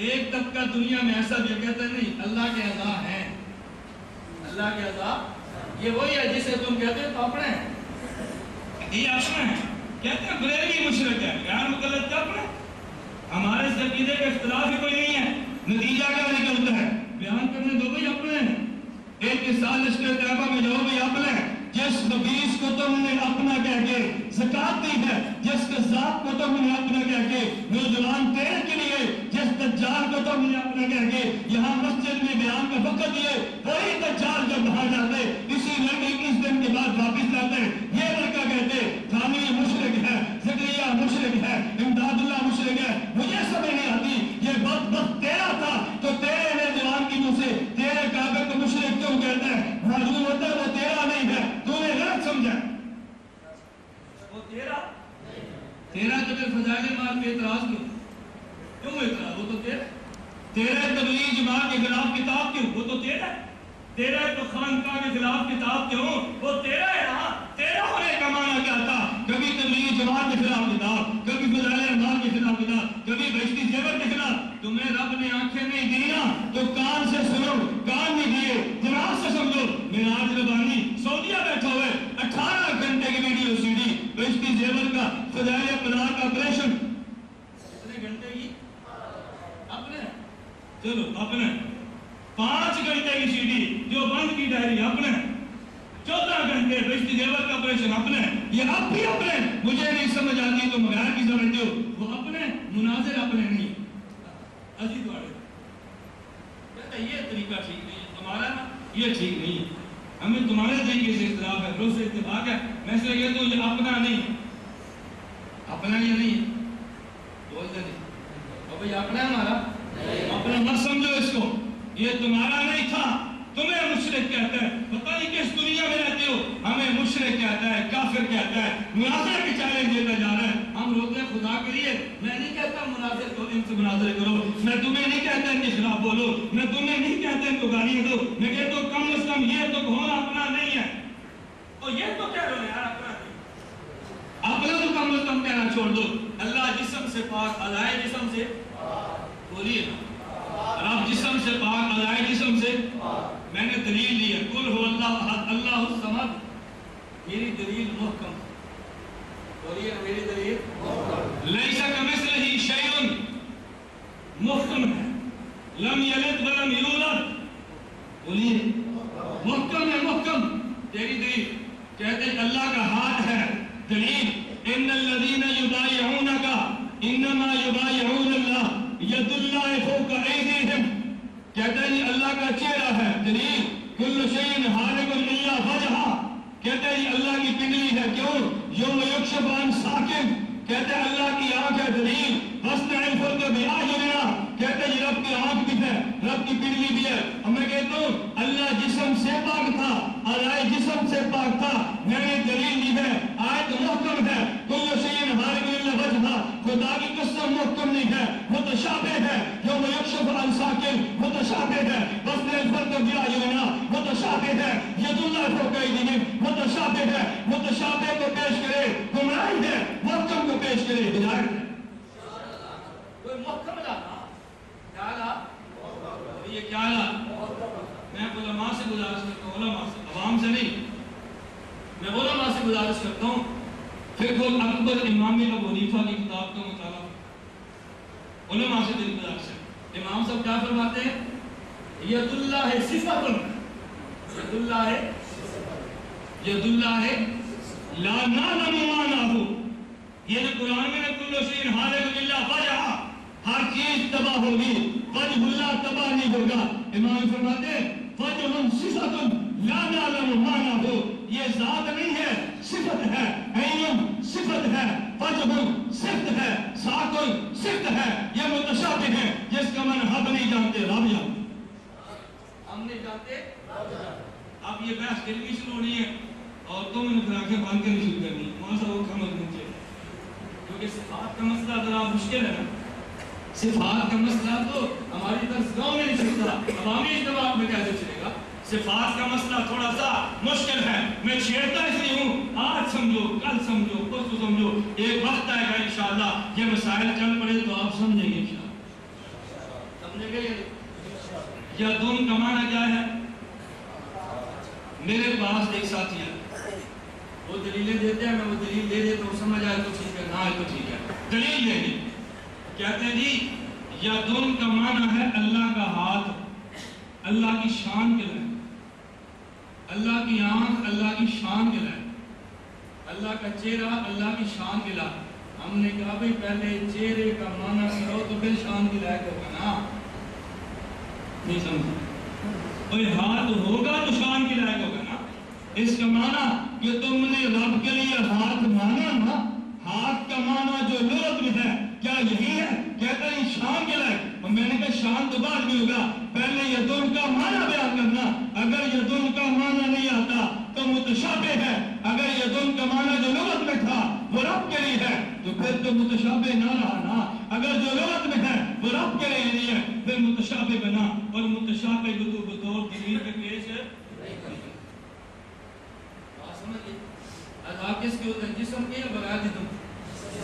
ایک طبقہ دنیا میں ایسا بھی کہتا ہے نہیں اللہ کے اعضاء ہیں، اللہ کے اعضاء یہ وہی ہے جسے تم کہتے ہیں تو اپنے ہیں، یہ اپنے ہیں، کہتے ہیں بریلوی مشرک ہے، غیر مقلد کا اپنے، ہمارے اس عقیدے کا اختلاف ہی کوئی نہیں ہے، نتیجہ کیا نکلتا ہے بیان کرنے دو بھائی اپنے ہیں۔ ایک سال لشکر طیبہ میں جاؤ بھائی اپنے ہیں، جس نبیس کو تم نے اپنا کہہ کے زکات دی ہے، جس قذاب کو تم نے اپنا کہہ کے نوجوان تیرے کے لیے، جس دجال کو تم نے اپنا کہہ کے یہاں مسجد میں بیان کا وقت دیے، وہی دجال جب باہر جاتے اسی لڑکے اس دن کے بعد واپس جاتے، یہ لڑکا کہتے تھانوی مشرک ہے، زکریا مشرک ہے، امداد اللہ مشرک ہے، مجھے سمجھ نہیں آتی یہ بدبخت تیرا تھا تو تیرے نوجوان کی منہ سے تیرے کعبے کو مشرک کیوں کہتے ہیں؟ معلوم ہوتا ہے وہ تیرا نہیں ہے، تو نے غلط سمجھا، وہ تیرا تو پھر فضائل مال پہ اعتراض کیوں اعتراض؟ وہ تو تیرا تبلیغ جماعت کے خلاف کتاب کیوں؟ وہ تو تیرا تو خانقاہ کے خلاف کتاب کیوں؟ وہ تیرا ہے نا، تیرا ہونے کا معنی کیا تھا؟ کبھی تبلیغ جماعت کے خلاف کتاب، کبھی فضائل مال کے خلاف کتاب، کبھی بہشتی زیور کے خلاف۔ تمہیں رب نے آنکھیں نہیں دی نا تو کان سے سنو، کان نہیں دیے دماغ سے سمجھو۔ معراج ربانی سعودیہ بیٹھا ہوئے 18 گھنٹے کی video C D Bahishti Zewar کا فضائل پناہ کا آپریشن، کتنے گھنٹے کی؟ اپنے چلو اپنے 5 گھنٹے کی سی ڈی جو بند کی ڈائری اپنے، 14 گھنٹے بہشتی زیور کا آپریشن اپنے، یہ اب بھی اپنے، مجھے نہیں سمجھ آتی تو مغیر کی سمجھتے ہو، وہ اپنے مناظر اپنے نہیں عزیز والے کہتا یہ طریقہ ٹھیک نہیں ہے، تمہارا نا یہ ٹھیک نہیں ہے، ہمیں تمہارے طریقے سے اختلاف ہے، روز سے اتفاق ہے، میں اس لیے کہتا ہوں یہ اپنا نہیں، اپنا یہ نہیں ہے، بولتے نہیں اور بھئی اپنا ہے ہمارا، اپنا مت سمجھو اس کو، یہ تمہارا نہیں تھا، تمہیں مشرک کہتا ہے، پتہ نہیں کس دنیا میں رہتے ہو، ہمیں مشرک کہتا ہے، کافر کہتا ہے، مناظر کی چیلنج دیتا جا رہا ہے، ہم روتے ہیں خدا کے لیے، میں نہیں کہتا مناظر کو ان سے مناظر کرو، میں تمہیں نہیں کہتا ان کے خلاف بولو، میں تمہیں نہیں کہتا ان کو گالیاں دو، میں کہتا ہوں کم از کم یہ تو ہونا اپنا نہیں ہے، اور یہ تو کہہ رہے یار اپنا نہیں، اپنا تو کم از کم کہنا چھوڑ دو، اللہ جسم سے پاک، اعضائے جسم سے بولیے نا، رب جسم سے پاک، اعضائے جسم سے، میں نے دلیل دی ہے قل هو اللہ احد اللہ الصمد، میری دلیل محکم، بولیے میری دلیل لیس کمثلہ شیء، محکم ہے، لم یلد ولم یولد، بولیے محکم ہے، محکم، تیری دلیل کہتے ہیں اللہ کا ہاتھ ہے، دلیل ان الذین یبایعونک انما یبایعون اللہ ید اللہ فوق ایدیہم، کہتا ہے یہ اللہ کا چہرہ ہے، دلیل کل شیء ہالک الا وجہہ، کہتا ہے یہ اللہ کی پنڈلی ہے، کیوں یوم یکشف عن ساکن، کہتا ہے اللہ کی آنکھ ہے، دلیل وَاصْنَعِ الْفُلْكَ بِأَعْيُنِنَا، کہتا ہے یہ رب کی آنکھ بھی ہے، رب کی پنڈلی بھی ہے، اور میں کہتا ہوں اللہ جسم سے پاک تھا، اعضائے جسم سے پاک تھا، میں نے دلیل دی ہے، آیت محکم ہے، کل شیء ہالک الا وجہہ، خدا کی قسم محکم نہیں ہے، متشابہ ہے، یوم یکشف عن ساکن متشابہ ہے، وَاصْنَعِ الْفُلْكَ بِأَعْيُنِنَا متشابہ ہے، ید اللہ فوق ایدیہم متشابہ ہے، متشابہ کو پیش کرے گمراہی ہے، محکم کو پیش کرے ہدایت ہے، کوئی محکم لانا کیا لا، یہ کیا لا، میں علماء سے گزارش کرتا ہوں، علماء سے، عوام سے نہیں، میں علماء سے گزارش کرتا ہوں، فقہ الاکبر امام ابو حنیفہ کی کتاب کا مطالعہ، علماء سے دل گزارش ہے، امام صاحب کیا فرماتے ہیں، ید اللہ صفت، ید اللہ ید اللہ لا نعلم معناہ، یہ جو قرآن میں کل شیء ہالک الا وجہہ، ہر چیز تباہ ہوگی، وجہ اللہ تباہ نہیں ہوگا، امام فرماتے ہیں وجہ صفت لا نعلم معنی ہو، یہ ذات نہیں ہے، صفت ہے، علم صفت ہے، وجہ صفت ہے، ساکن صفت ہے، یہ متشابہ ہے جس کا من ہم نہیں جانتے، رب جانتے، ہم نہیں جانتے۔ اب یہ بحث علمی شروع ہونی ہے اور تم نے پھر آنکھیں باندھ کے نہیں شروع کرنی ہے، وہاں سے وہ کھمت نہیں چاہیے، کیونکہ صفات کا مسئلہ ذرا مشکل ہے نا، صفات کا مسئلہ تو ہماری طرف گاؤں میں نہیں چلتا، عوامی اجتماع میں کیسے چلے گا؟ صفات کا مسئلہ تھوڑا سا مشکل ہے، میں چھیڑتا اس لیے ہوں، آج سمجھو، کل سمجھو، پرسوں سمجھو، ایک وقت آئے گا انشاءاللہ یہ مسائل چل پڑے تو آپ سمجھیں گے انشاءاللہ، سمجھیں گے یا دون کا معنی کیا ہے؟ میرے پاس ایک ساتھی ہے، وہ دلیلیں دیتے ہیں، میں وہ دلیل دے دیتا ہوں، سمجھ آئے تو ٹھیک ہے، نہ آئے تو ٹھیک ہے، دلیل دیں گے، کہتے ہیں جی یدن کا معنی ہے اللہ کا ہاتھ، اللہ کی شان کے لئے، اللہ کی آنکھ اللہ کی شان کے لئے، اللہ کا چہرہ اللہ کی شان کے لئے۔ ہم نے کہا بھئی پہلے چہرے کا معنی کرو تو پھر شان کی لائق ہوگا نا، نہیں سمجھا؟ کوئی ہاتھ ہوگا تو شان کی لائق ہوگا نا، اس کا معنی کہ تم نے رب کے لیے ہاتھ مانا نا، ہاتھ کا معنی جو لغت میں ہے کیا یہی ہے؟ کہتا ہے شان کے لائق، اور میں نے کہا شان تو بعد میں ہوگا، پہلے یدن کا معنی بیان کرنا، اگر یدن کا معنی نہیں آتا تو متشابہ ہے، اگر یدن کا معنی جو لغت میں تھا وہ رب کے لیے ہے تو پھر تو متشابہ نہ رہا نا، اگر جو لغت میں ہے وہ رب کے لیے نہیں ہے پھر متشابہ بنا، اور متشابہ کو تو بطور دلیل کے پیش ہے۔ بات سمجھ گئے؟ عذاب کس کے ہوتے ہیں؟ جسم کے یا بغیر جسم؟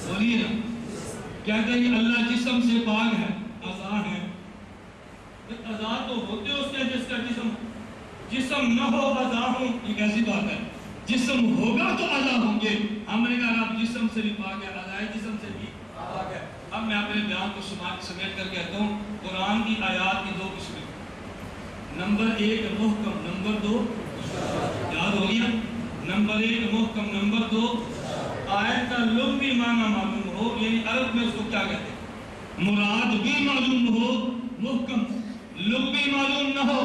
بولیے نا، کہتے ہیں کہ اللہ جسم سے پاک ہے، اعضاء ہے، اعضاء تو ہوتے اس کے جس کا جسم نہ ہو اعضاء ہوں، یہ کیسی بات ہے؟ جسم ہوگا تو اعضاء ہوں گے، ہم نے کہا رب جسم سے بھی پاک ہے، اعضاء جسم سے بھی پاک ہے۔ اب میں اپنے بیان کو سمیٹ کر کہتا ہوں، قرآن کی آیات کی دو قسمیں، نمبر ایک محکم، نمبر دو یاد ہو گیا، نمبر ایک محکم، نمبر دو آیت کا لغوی معنی معلوم ہو، یعنی عرب میں اس کو کیا کہتے ہیں، مراد بھی معلوم ہو، محکم، لغوی معلوم نہ ہو،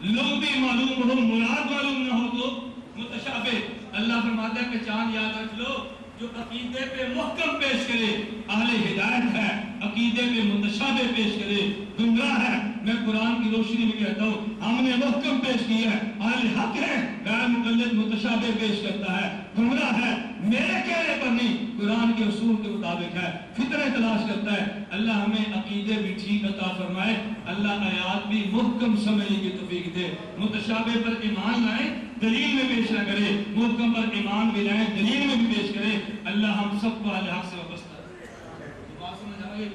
لغوی معلوم ہو، مراد معلوم نہ ہو تو متشابہ۔ اللہ فرماتا ہے کہ چاند یاد رکھ لو، جو عقیدے پہ محکم پیش کرے اہل ہدایت ہے، عقیدے پہ متشابہ پیش کرے گمراہ ہے۔ میں قرآن کی روشنی میں کہتا ہوں ہم نے محکم پیش کیا ہے، اہل حق ہے، غیر مقلد متشابہ پیش کرتا ہے، گمراہ ہے، میرے کہنے پر نہیں قرآن کے اصول کے مطابق ہے، فطرے تلاش کرتا ہے۔ اللہ ہمیں عقیدے بھی ٹھیک عطا فرمائے، اللہ آیات بھی محکم سمجھنے کی توفیق دے، متشابہ پر ایمان لائیں، دلیل میں پیش نہ کرے، محکم پر ایمان بھی لائیں، دلیل میں بھی پیش کرے۔ اللہ ہم سب کو اہل حق سے وابستہ ہے۔ بات سمجھ آگے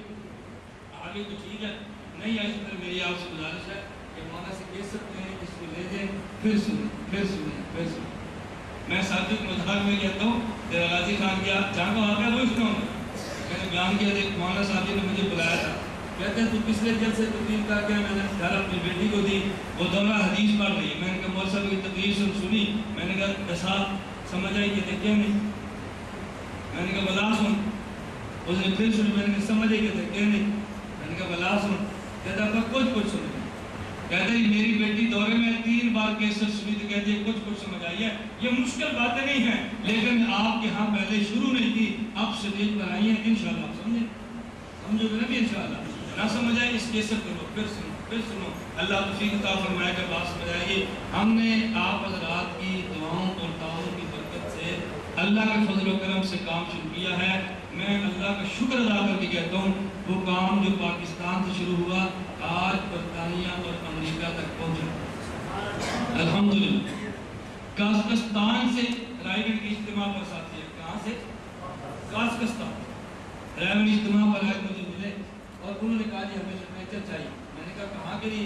تو ٹھیک ہے، نہیں آئی تو میری آپ سے گزارش ہے کہ مولانا سے کہہ سکتے ہیں اس کو لے دیں، پھر سنیں، پھر سنیں، پھر سنیں۔ میں ساتھی کو مذہب میں کہتا ہوں تیرا غازی خان کیا جہاں کا واقعہ وہی سناؤں گا۔ میں نے بیان کیا تھا، مولانا صاحب نے مجھے بلایا تھا، کہتے ہیں تو پچھلے جل سے تقریر کر کے میں نے گھر اپنی بیٹی کو دی، وہ دورہ حدیث پڑھ رہی ہے۔ میں نے کہا مول صاحب کی تقریر سنی، میں نے کہا ایسا سمجھ آئی کہ کیا نہیں، میں نے کہا بلا سن، اس نے پھر سنی، میں نے کہا سمجھ آئی کہ کیا نہیں، میں نے کہا بلا سن، کہتا تھا کچھ سن، کہتے ہیں میری بیٹی دورے میں 3 بار کیسٹ سنی تو کہتے ہیں کچھ سمجھ آئی ہے۔ یہ مشکل باتیں نہیں ہیں لیکن آپ کے ہاں پہلے شروع نہیں کی، اب سٹیج پر آئی ہیں، انشاءاللہ آپ سمجھو گے نا بھی انشاءاللہ، نہ سمجھ آئے اس کیسٹ کرو، پھر سنو، اللہ توفیق عطا فرمائے گا، بات سمجھ آئیے۔ ہم نے آپ حضرات کی دعاؤں اور تعاون کی برکت سے اللہ کے فضل و کرم سے کام شروع کیا ہے۔ میں اللہ کا شکر ادا کر کے کہتا ہوں وہ کام جو پاکستان سے شروع ہوا آج برطانیہ اور امریکہ تک پہنچا، الحمدللہ۔ کازکستان سے رائے گڑھ کی اجتماع پر ساتھی ہے، کہاں سے؟ کازکستان رائے گڑھ اجتماع پر آئے مجھے ملے اور انہوں نے کہا جی ہمیں لٹریچر چاہیے۔ میں نے کہا کہاں کے لیے؟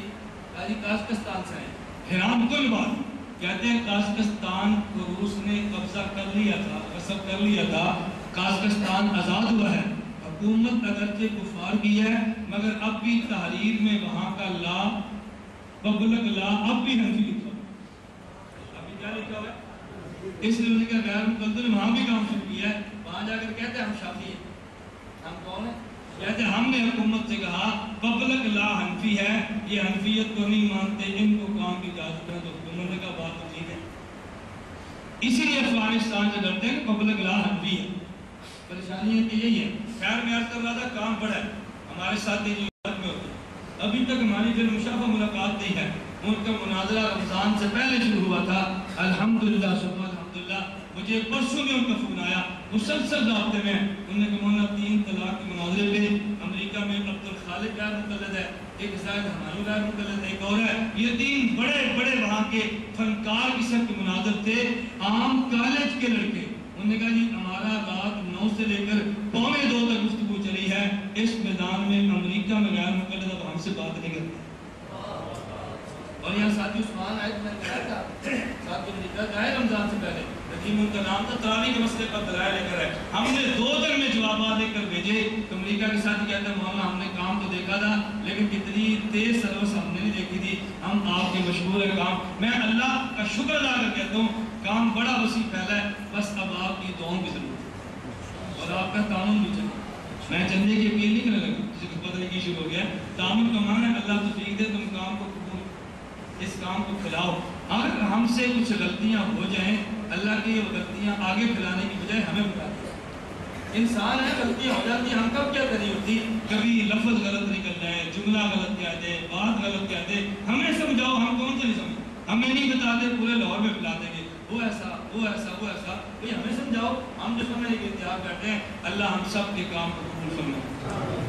کہا جی کازکستان سے آئے۔ حیران کل بات، کہتے ہیں کازکستان کو روس نے قبضہ کر لیا تھا، غصب کر لیا تھا، کازکستان آزاد ہوا ہے، حکومت اگرچہ کفار کی ہے مگر اب بھی تحریر میں وہاں کا لا پبلک لا اب بھی حنفی لکھا ہوا، ابھی کیا لکھا ہوا ہے؟ اس لیے انہوں نے غیر مقلد نے وہاں بھی کام شروع کیا ہے، وہاں جا کر کہتے ہیں ہم شافعی ہیں، ہم کون ہیں؟ کہتے ہم نے حکومت سے کہا پبلک لا حنفی ہے، یہ حنفیت کو نہیں مانتے، ان کو کام کی اجازت ہے، تو حکومت نے کہا بات تو ٹھیک ہے۔ اسی لیے افغانستان سے ڈرتے ہیں کہ پبلک لا حنفی ہے۔ پریشانی ہے کہ یہی ہے۔ خیر میں عرض کر رہا تھا کام بڑا ہے، ہمارے ساتھ یہ جو میں ہوتے ہیں، ابھی تک ہماری جو مشافہ ملاقات نہیں ہے، ان کا مناظرہ رمضان سے پہلے شروع ہوا تھا۔ الحمدللہ ثم الحمدللہ مجھے پرسوں میں ان کا فون آیا، مسلسل رابطے میں، انہوں نے کہا مولانا 3 طلاق کے مناظرے پہ امریکہ میں عبد الخالق غیر مقلد ہے، ایک زائد ہمایوں غیر مقلد ہے، ایک اور ہے، یہ 3 بڑے بڑے وہاں کے فنکار قسم کے مناظر تھے، عام کالج کے لڑکے۔ انہوں نے کہا جی ہمارا رات 9 سے لے کر 1:45 تک گفتگو چلی ہے، اس میدان میں امریکہ میں غیر مقلد اب ہم سے بات نہیں کرتے۔ اور یہاں ساتھی عثمان آئے تو میں نے کہا تھا ساتھی امریکہ کا ہے رمضان سے پہلے، رحیم ان کا نام تھا، تراویح کے مسئلے پر دلائل لے کر ہے، ہم نے 2 دن میں جوابات لے کر بھیجے، تو امریکہ کے ساتھی کہتے ہیں مولانا ہم نے کام تو دیکھا تھا لیکن کتنی تیز سروس ہم نے نہیں دیکھی تھی، ہم آپ کے مشغول ہے کام۔ میں اللہ کا شکر ادا کر کہتا ہوں کام بڑا وسیع پھیلا ہے، بس اب آپ کی دعاؤں کی ضرورت ہے اور آپ کا تعاون بھی چاہیے۔ میں چندے کی اپیل نہیں کرنے لگا، کسی کو پتہ نہیں کی شروع ہو گیا، تعاون کا معنی ہے اللہ توفیق دے تم کام کو اس کام کو کھلاؤ۔ اگر ہم سے کچھ غلطیاں ہو جائیں، اللہ کی غلطیاں آگے پھیلانے کی بجائے ہمیں بتا دیں۔ انسان ہے، غلطیاں ہو جاتی ہیں، ہم کب کیا کرنی ہوتی، کبھی لفظ غلط نکل جائے، جملہ غلط کہہ دے، بات غلط کہہ دے، ہمیں سمجھاؤ، ہم کون سے نہیں سمجھ، ہمیں نہیں بتاتے، پورے لاہور میں پھیلا دیں گے، وہ ایسا وہ ایسا وہ ایسا، بھئی ہمیں سمجھاؤ، ہم جو سمجھنے کے تیار بیٹھے ہیں، اللہ ہم سب کے کام کو قبول فرمائے۔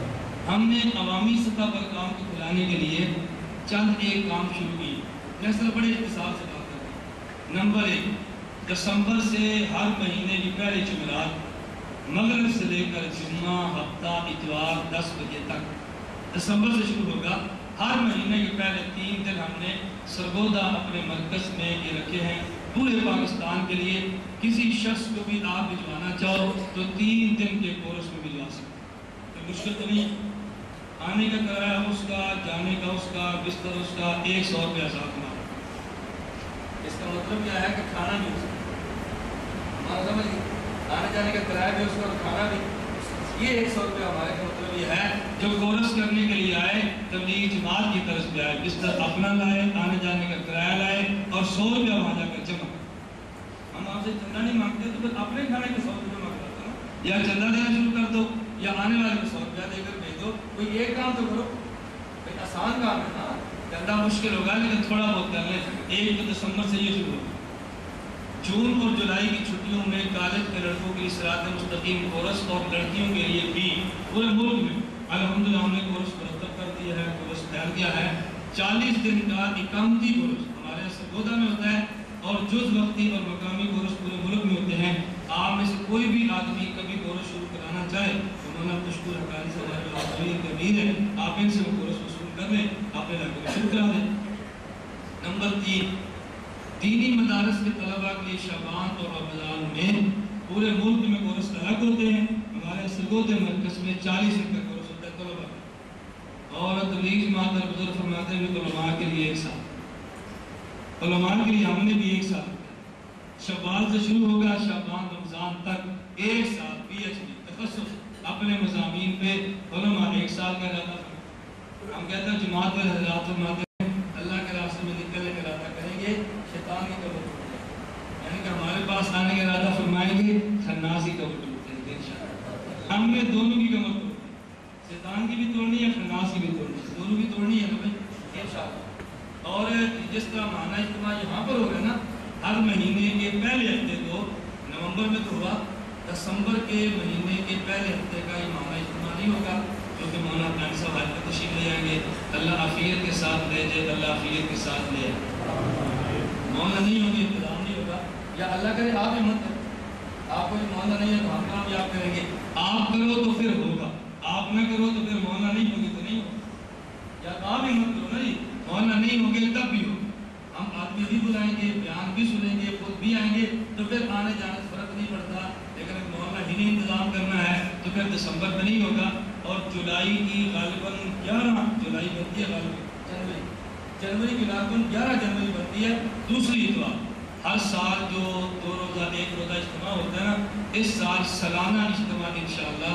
ہم نے عوامی سطح پر کام کو کھلانے کے لیے چند ایک کام شروع کیے، میں اس طرح بڑے اختصار سے بات کرتا ہوں۔ نمبر 1، دسمبر سے ہر مہینے کی پہلی جمعرات مغرب سے لے کر جمعہ، ہفتہ، اتوار 10 بجے تک دسمبر سے شروع ہوگا، ہر مہینے کے پہلے 3 دن ہم نے سرگودا اپنے مرکز میں یہ رکھے ہیں پورے پاکستان کے لیے۔ کسی شخص کو بھی آپ بھجوانا چاہو تو 3 دن کے کورس میں بھجوا سکتے، تو مشکل تو نہیں ہے۔ آنے کا کرایہ اس کا، جانے کا اس کا، بستر اس کا، 100 روپیہ ساتھ ہمارا۔ اس کا مطلب کیا ہے کہ کھانا بھی اس کا، ہمارا سمجھ گئے، آنے جانے کا کرایہ بھی اس کا اور کھانا بھی، یہ 100 روپیہ ہمارے کا مطلب یہ ہے جو کورس کرنے کے لیے آئے تبلیغ جماعت کی طرف سے آئے، بستر اپنا لائے، آنے جانے کا کرایہ لائے اور 100 روپیہ وہاں جا کر جمع۔ ہم آپ سے چندہ نہیں مانگتے تو پھر اپنے کھانے کا 100 روپیہ مانگ رہا تھا، یا چندہ دینا شروع کر دو یا آنے والے کو 100 روپیہ دے کر بھیج دو، کوئی ایک کام تو کرو، کوئی آسان کام ہے نا، چندہ مشکل ہوگا لیکن تھوڑا بہت کر لیں۔ 1 دسمبر سے یہ شروع ہوگا، جون اور جولائی کی چھٹیوں میں کالج کے لڑکوں کے لیے صراط مستقیم کورس اور لڑکیوں کے لیے بھی پورے ملک میں الحمدللہ ہم نے کورس مرتب کر دیا ہے، کورس پھیل گیا ہے۔ 40 دن کا اقامتی کورس ہمارے سرگودا میں ہوتا ہے اور جز وقتی اور مقامی کورس پورے ملک میں ہوتے ہیں۔ آپ میں سے کوئی بھی آدمی کبھی کورس شروع کرانا چاہے تو مولانا مشکور حقانی سے ہمارے حاضرین کبیر ہیں، آپ ان سے وہ کورس وصول کر لیں، آپ نے لڑکے شروع کرا دیں۔ نمبر 3، دینی مدارس کے طلباء کے لیے شعبان اور رمضان میں پورے ملک میں کورس الگ ہوتے ہیں، ہمارے سرگودے مرکز میں 40 دن کا کورس ہوتا ہے طلباء کا، اور تبلیغ جماعت اور بزرگ فرماتے ہیں علماء کے لیے 1 سال، علماء کے لیے ہم نے بھی 1 سال، شوال سے شروع ہوگا شعبان رمضان تک 1 سال PhD تخصص اپنے مضامین پہ علماء 1 سال کا ارادہ فرماتے ہیں۔ ہم کہتے ہیں جماعت والے حضرات فرماتے ہیں اللہ کے راستے میں نکلنے کا ارادہ کریں گے شیطان کی قبر ٹوٹ جائے گی، یعنی کہ ہمارے پاس آنے کا ارادہ فرمائیں گے خناس کی قبر ٹوٹ جائے گی انشاءاللہ۔ ہم نے دونوں کی کمر توڑ دی، شیطان کی بھی توڑنی ہے، خناس کی بھی توڑنی ہے، دونوں کی توڑنی ہے ہمیں انشاءاللہ۔ اور جس طرح مانا اجتماع یہاں پر ہوگا نا، ہر مہینے کے پہلے ہفتے کو، نومبر میں تو ہوا، دسمبر کے مہینے کے پہلے ہفتے کا یہ مانا اجتماع نہیں ہوگا کیونکہ مولانا حقانی صاحب حج پر تشریف لے جائیں گے، اللہ عافیت کے ساتھ لے جائے، اللہ عافیت کے ساتھ لے جائے، مولانا نہیں ہوگی، انتظام نہیں ہوگا، یا اللہ کرے آپ ہمت کریں، آپ کو مولانا نہیں ہے تو ہم کامیاب کریں گے، آپ کرو تو پھر ہوگا، آپ نہ کرو تو پھر مولانا نہیں ہوگی تو نہیں ہوگا، یا آپ ہمت کرو نا جی، مولانا نہیں ہوگے تب بھی ہوگا، ہم آدمی بھی بلائیں گے، بیان بھی سنیں گے، خود بھی آئیں گے، تو پھر آنے جانے سے فرق نہیں پڑتا، لیکن اگر مولانا ہی نہیں انتظام کرنا ہے تو پھر دسمبر میں نہیں ہوگا۔ اور جولائی کی غالباً 11 جولائی بنتی ہے، غالباً جنوری کی غالباً 11 جنوری بنتی ہے، دوسری اتوار۔ ہر سال جو 2 روزہ 1 روزہ اجتماع ہوتا ہے نا، اس سال سالانہ اجتماع انشاءاللہ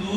2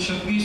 26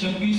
26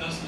10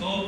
100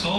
100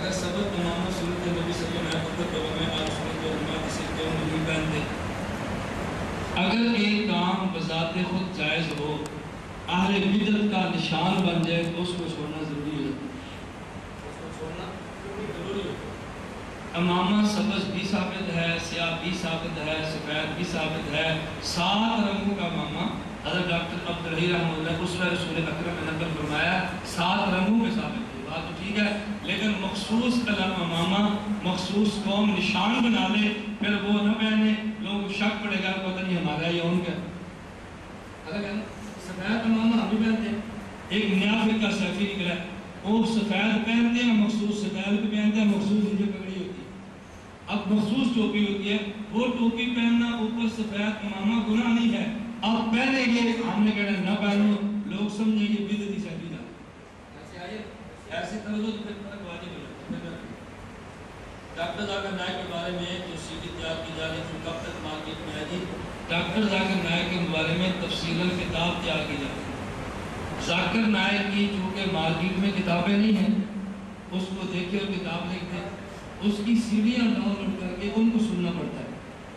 اگر سبق امامہ سنت نبی صلی اللہ علیہ وسلم میں آپ سنت و علماء کی صرف کیوں نہیں پہنتے؟ اگر ایک کام بذات خود جائز ہو، اہل بدعت کا نشان بن جائے تو اس کو چھوڑنا ضروری ہے۔ امامہ سبز بھی ثابت ہے، سیاہ بھی ثابت ہے، سفید بھی ثابت ہے، 7 رنگوں کا امامہ حضرت ڈاکٹر عبدالرحیم رحمہ اللہ اس میں رسول اکرم نے نقل فرمایا 7 رنگوں میں ثابت ہے، بات تو ٹھیک ہے، لیکن مخصوص علم امامہ مخصوص قوم نشان بنا لے پھر وہ نہ پہنے، لوگ شک پڑے گا پتہ نہیں ہمارا یا ان کا۔ الگ ہے نا، سفید امامہ ہم بھی پہنتے ہیں، ایک نیا فرقہ سیفی نکلا ہے، وہ سفید پہنتے ہیں، مخصوص سفید بھی پہنتے ہیں، مخصوص ان کی پگڑی ہوتی ہے۔ اب مخصوص ٹوپی ہوتی ہے، وہ ٹوپی پہننا اوپر سفید امامہ گناہ نہیں ہے، آپ پہنیں گے، ہم نے کہنا نہ پہنو، لوگ سمجھیں گے بدعتی سیفی جاتے ایسے آئیے ایسے طرز ہو تو پھر فرق واجب ہو جاتا ہے۔ ڈاکٹر ذاکر نائک کے بارے میں جو سی ڈی تیار کی جا رہی ہے کب تک مارکیٹ میں آئے گی؟ ڈاکٹر ذاکر نائک کے بارے میں تفصیلاً کتاب تیار کی جا رہی ہے۔ ذاکر نائک کی چونکہ مارکیٹ میں کتابیں نہیں ہیں، اس کو دیکھے اور کتاب لکھ دیں، اس کی سیڑھیاں ڈاؤن لوڈ کر کے ان کو سننا پڑتا ہے۔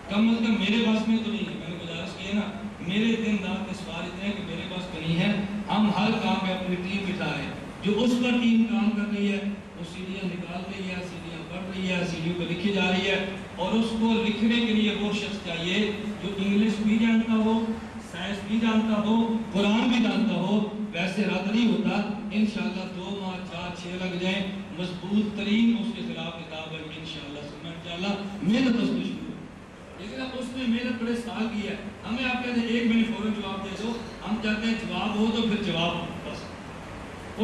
کم از کم میرے پاس میں تو نہیں ہے، میں نے گزارش کی ہے نا، میرے دن رات کے سوال اتنے ہیں کہ میرے پاس تو نہیں ہے، ہم ہر کام میں اپنی ٹیم بٹھا رہے ہیں، جو اس پر ٹیم کام کر رہی ہے وہ سیڑھیاں نکال رہی ہے، سیڑھیاں پڑھ رہی ہے، سیڑھیوں پہ لکھی جا رہی ہے، اور اس کو لکھنے کے لیے وہ شخص چاہیے جو انگلش بھی جانتا ہو، سائنس بھی جانتا ہو، قرآن بھی جانتا ہو، ویسے رد نہیں ہوتا۔ انشاءاللہ 2 ماہ 4 6 لگ جائیں، مضبوط ترین اس کے خلاف کتاب ہے انشاءاللہ انشاءاللہ محنت اس میں شروع ہے، لیکن اب اس میں محنت بڑے سال کی ہے، ہمیں آپ کہتے ہیں 1 منٹ فوراً جواب دے دو، ہم چاہتے ہیں جواب ہو تو پھر جواب ہو بس۔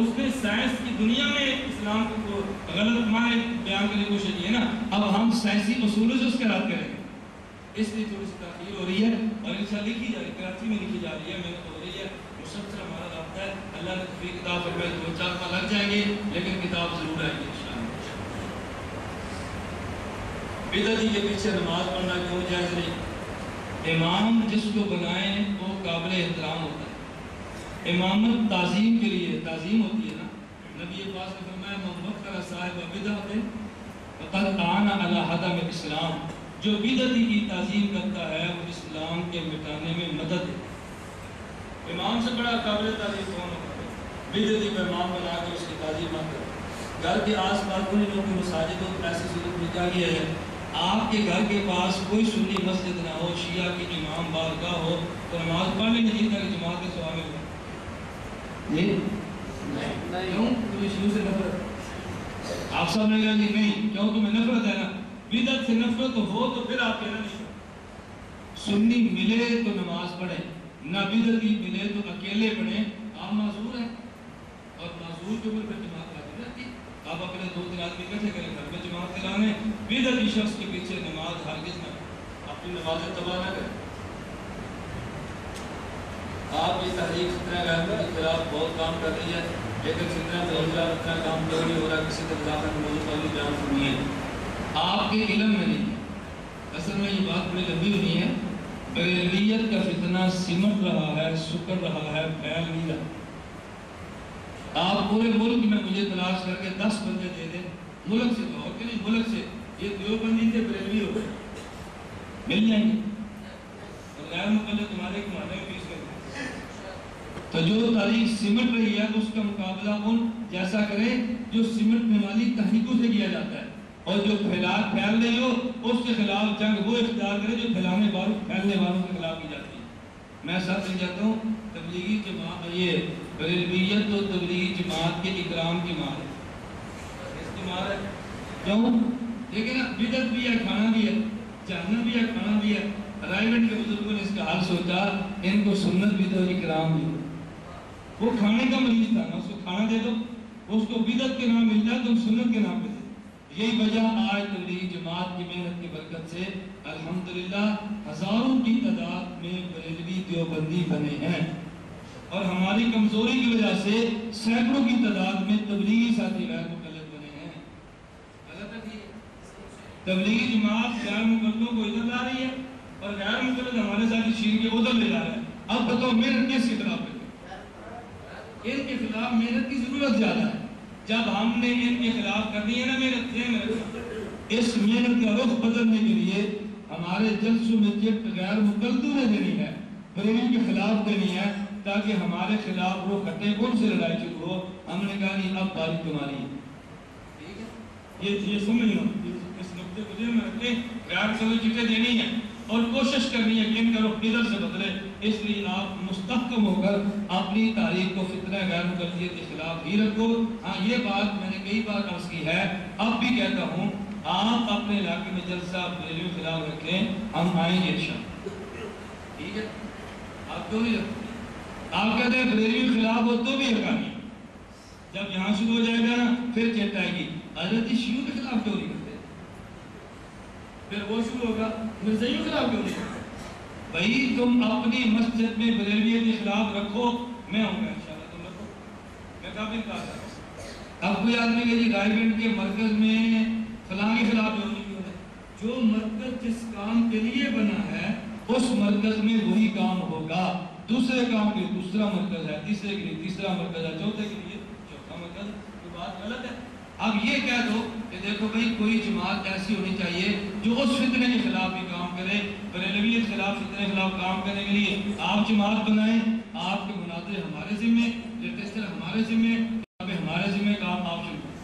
اس نے سائنس کی دنیا میں اسلام کو غلط معنی بیان کرنے کی کوشش کی ہے نا، اب ہم سائنسی اصولوں سے اس کے رد کریں گے، اس لیے تھوڑی سی تاخیر ہو رہی ہے، اور انشاءاللہ لکھی جا رہی ہے، کراچی میں لکھی جا رہی ہے، محنت ہو رہی ہے، مسلسل ہمارا رابطہ ہے، اللہ نے توفیق کتاب پر میں 2-4 ماہ لگ جائیں گے، لیکن کتاب ضرور آئے گی انشاءاللہ۔ بدعتی کے پیچھے نماز پڑھنا کیوں جائز نہیں؟ امام جس کو بنائیں وہ قابل احترام ہوتا ہے، امامت تعظیم کے لیے تعظیم ہوتی ہے نا، نبی پاک نے فرمایا من وقر صاحب بدعت فقد آن علی ہدم الاسلام، جو بدعتی کی تعظیم کرتا ہے وہ اسلام کے مٹانے میں مدد ہے۔ امام سے بڑا قابل تعظیم کون ہوتا ہے؟ بدعتی کو امام بنا کے اس کی تعظیم نہ کرے۔ گھر کے آس پاس انہیں لوگوں کی مساجد ہو، ایسی صورت میں کیا کیا ہے، آپ کے گھر کے پاس کوئی سنی مسجد نہ ہو، شیعہ کی امام بارگاہ ہو، تو نماز پڑھ لیں گے کہ جماعت کے ثواب میں کیوں؟ تمہیں شروع سے نفرت، آپ سب نے کہا جی نہیں، کیوں تمہیں نفرت ہے نا، بدعت سے نفرت ہو تو پھر آپ کہنا نہیں، سنی ملے تو نماز پڑھیں، نہ بدعتی ملے تو اکیلے پڑھیں، آپ معذور ہیں، اور معذور کے اوپر پھر جماعت واجب رہتی ہے، آپ اپنے 2-3 آدمی اکٹھے کریں گھر میں جماعت کرانے، بدعتی شخص کے پیچھے نماز ہرگز نہ اپنی نمازیں تباہ نہ کریں۔ آپ کی تحریک فتنہ غیر کے خلاف بہت کام کر رہی ہے، لیکن فتنہ بہت اتنا کام کیوں نہیں ہو رہا، کسی طرح داخل موضوع پر بھی بیان سنیے، آپ کے علم میں نہیں، اصل میں یہ بات بڑی لمبی ہونی ہے، بریلویت کا فتنہ سمٹ رہا ہے، سکڑ رہا ہے، پھیل نہیں رہا۔ آپ پورے ملک میں مجھے تلاش کر کے 10 بندے دے دیں، ملک سے کہو کہ نہیں، ملک سے، یہ دیوبندی تھے بریلوی ہو گئے، مل جائیں گے، اور غیر مقلد تمہارے کمانے میں پیش کریں۔ تو جو تاریخ سمٹ رہی ہے اس کا مقابلہ ان جیسا کرے جو سمٹنے والی تحریکوں سے کیا جاتا ہے، اور جو پھیل رہی ہو اس کے خلاف جنگ وہ اختیار کرے جو پھیلنے والوں کے خلاف کی جاتی ہے۔ میں سب سے کہتا ہوں تبلیغی جماعت، یہ بریلویت تو تبلیغی جماعت کے اکرام کی مار ہے، اس کی مار ہے، کیوں؟ لیکن بدعت بھی ہے، کھانا بھی ہے، جہنم بھی ہے، کھانا بھی ہے۔ رائے گنج کے بزرگوں نے اس کا حل سوچا، ان کو سنت بھی دو، اکرام بھی دو۔ وہ کھانے کا مریض تھا نا، اس کو کھانا دے دو، اس کو بدعت کے نام مل جائے تو سنت کے نام پہ دے۔ یہی وجہ آج تبلیغی جماعت کی محنت کی برکت سے الحمدللہ ہزاروں کی تعداد میں بریلوی دیوبندی بنے ہیں، اور ہماری کمزوری کی وجہ سے سینکڑوں کی تعداد میں تبلیغی ساتھی غیر مقلد بنے ہیں۔ غلط ہے کہ تبلیغی جماعت غیر مقلدوں کو ادھر لا رہی ہے اور غیر مقلد ہمارے ساتھی چھین کے ادھر لے جا رہے ہیں۔ اب بتاؤ محنت کس کے خلاف ہے؟ ان کے خلاف محنت کی ضرورت زیادہ ہے۔ جب ہم نے ان کے خلاف کرنی ہے نا محنت ذہن میں رکھنا، اس محنت کا رخ بدلنے کے لیے ہمارے جلسوں میں چٹ غیر مقلدوں نے دینی ہے، بریلوی کے خلاف دینی ہے، تاکہ ہمارے خلاف رخ ہٹے، ان سے لڑائی شروع ہو۔ ہم نے کہا نہیں، اب باری تمہاری ہے، یہ سمجھ لو، اس نقطے کو ذہن میں رکھیں، غیر مقلد چٹیں دینی ہے اور کوشش کرنی ہے کہ ان کا رخ ادھر سے بدلے۔ اس لیے آپ مستحکم ہو کر اپنی تاریخ کو فتنہ غیر مقلدیت کے خلاف ہی رکھو۔ ہاں یہ بات میں نے کئی بار عرض کی ہے، اب بھی کہتا ہوں، آپ اپنے علاقے میں جلسہ بریلوی کے خلاف رکھیں، ہم آئیں گے انشاءاللہ، ٹھیک ہے؟ آپ کیوں نہیں رکھتے؟ آپ کہتے ہیں بریلوی کے خلاف ہو تو بھی حقانی، جب یہاں شروع ہو جائے گا نا پھر چٹ آئے گی، حضرت شیعوں کے خلاف کیوں نہیں کرتے؟ پھر وہ شروع ہوگا مرزائیوں کے خلاف کیوں نہیں کرتے؟ بھائی تم اپنی مسجد میں بریلویت کے خلاف رکھو، میں ہوں گا انشاءاللہ، تم رکھو، میں قابل کہا تھا۔ اب کوئی آدمی کہ جی رائے گنج کے مرکز میں فلاں کے خلاف جو نہیں ہوتا، جو مرکز جس کام کے لیے بنا ہے اس مرکز میں وہی کام ہوگا، دوسرے کام کے لیے دوسرا مرکز ہے، تیسرے کے لیے تیسرا مرکز ہے، چوتھے کے لیے چوتھا مرکز ہے، کوئی بات غلط ہے؟ اب یہ کہہ دو کہ دیکھو بھائی کوئی جماعت ایسی ہونی چاہیے جو اس فتنے کے خلاف بھی کام کرے، بریلویت کے خلاف فتنے کے خلاف کام کرنے کے لیے آپ جماعت بنائیں، آپ کے مناظرے ہمارے ذمہ، لیکچر ہمارے ذمہ، ہمارے ذمہ کام آپ شروع کریں،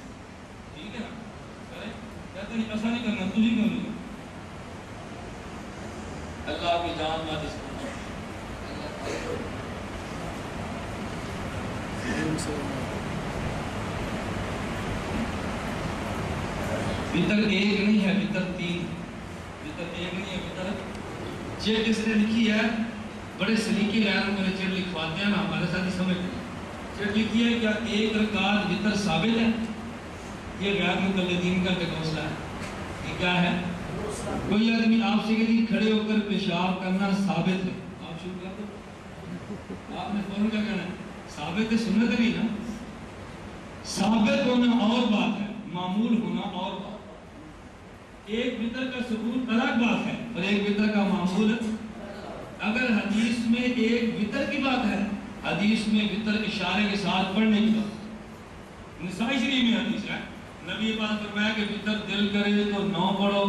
ٹھیک ہے نا؟ کریں، کہتے نہیں ایسا نہیں کرنا، تجھے کیوں نہیں کرنا؟ اللہ آپ کی جان بات اس بطر ایک نہیں ہے، بطر تین، بطر ایک نہیں ہے، بطر چیٹ اس نے لکھی ہے، بڑے سلیقے غیر مقلد چیٹ لکھواتے ہیں نا، ہمارے ساتھ ہی سمجھتے ہیں، چیٹ لکھی ہے کیا ایک رکعت بطر ثابت ہے؟ یہ غیر مقلدین کا ٹکوسلا ہے، یہ کیا ہے؟ کوئی آدمی آپ سے کہتی کھڑے ہو کر پیشاب کرنا ثابت ہے، آپ شروع کر دو، آپ نے فوراً کیا کہنا ہے؟ ثابت ہے، سنت نہیں نا، ثابت ہونا اور بات ہے، معمول ہونا اور بات ہے۔ ایک وطر کا ثبوت الگ بات ہے اور ایک وطر کا معمول ہے۔ اگر حدیث میں ایک وطر کی بات ہے، حدیث میں وطر اشارے کے ساتھ پڑھنے کی بات، نسائی شریف میں حدیث ہے، نبی پاک فرمایا کہ وطر دل کرے تو 9 پڑھو،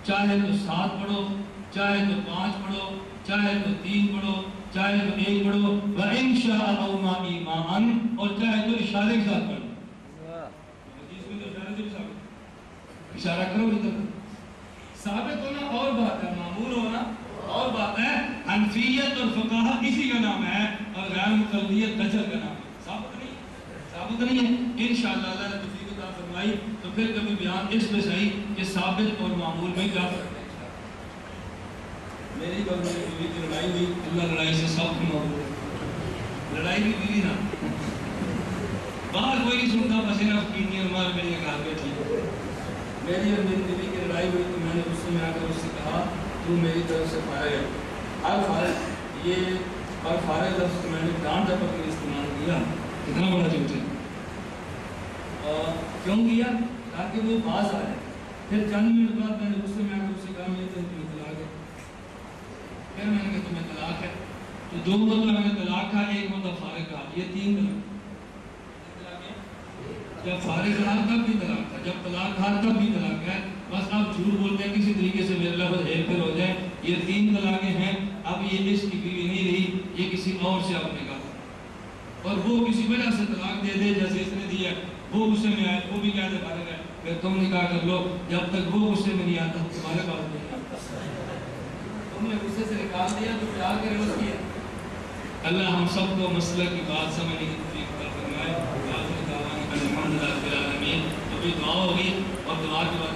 چاہے تو 7 پڑھو، چاہے تو 5 پڑھو، چاہے تو 3 پڑھو، چاہے تو 1 پڑھو، وَإِن شَاءَ أَوْ مَا إِمَامًا، اور چاہے تو اشارے کے ساتھ پڑھو، حدیث میں تو اشارے سے ثابت، اشارہ کرو وطر، ثابت ہونا اور بات ہے، معمول ہونا اور بات ہے۔ حنفیت اور فقاہہ اسی کا نام ہے اور غیر مقلدیت دجل کا نام ہے، ثابت نہیں ہے۔ انشاءاللہ اللہ نے توفیق عطا فرمائی تو پھر کبھی بیان اس میں صحیح کہ ثابت اور معمول میں کیا فرق ہے۔ میری اور میری بیوی کی لڑائی ہوئی، اللہ لڑائی سے سب کو معمول ہے، لڑائی بھی بیوی نا، باہر کوئی نہیں سنتا، پسینہ فقیر ہمارے میرے گھر بیٹھی، میری اور میری بیوی کی لڑائی ہوئی تو میں نے غصے میں آ کر اس سے کہا تو میری طرف سے فارغ ہے، ہر فارغ، یہ ہر فارغ لفظ میں نے ڈانٹ ڈپٹ کے استعمال کیا، اتنا بڑا جھوٹ ہے، کیوں کیا؟ تاکہ وہ باز آئے۔ پھر چند منٹ بعد میں نے غصے میں آ کر اس سے کہا یہ تو تمہیں طلاق ہے، پھر میں نے کہا تمہیں طلاق ہے، تو 2 مرتبہ میں نے طلاق کہا، 1 مرتبہ فارغ کہا، یہ 3 طلاق، جب فارغ کہا تب بھی طلاق تھا، جب طلاق کہا تب بھی طلاق ہے، بس آپ جھوٹ بولتے ہیں کسی طریقے سے میرے لفظ ہیر پھیر ہو جائے، یہ 3 طلاقیں ہیں، اب یہ اس کی بیوی نہیں رہی، یہ کسی اور سے آپ نے کہا، اور وہ کسی وجہ سے طلاق دے دے جیسے اس نے دیا، وہ غصے میں آئے، وہ بھی کہہ دے فارغ ہے، پھر تم نکاح کر لو، جب تک وہ غصے میں نہیں آتا تمہارے پاس نہیں آتا، تم نے غصے سے نکال دیا تو پیار کے عوض کیا۔ اللہ ہم سب کو مسئلہ کی بات سمجھنے کی توفیق عطا فرمائے، الحمدللہ رب العالمین۔ تو بھی دعا ہوگی اور دعا کے بعد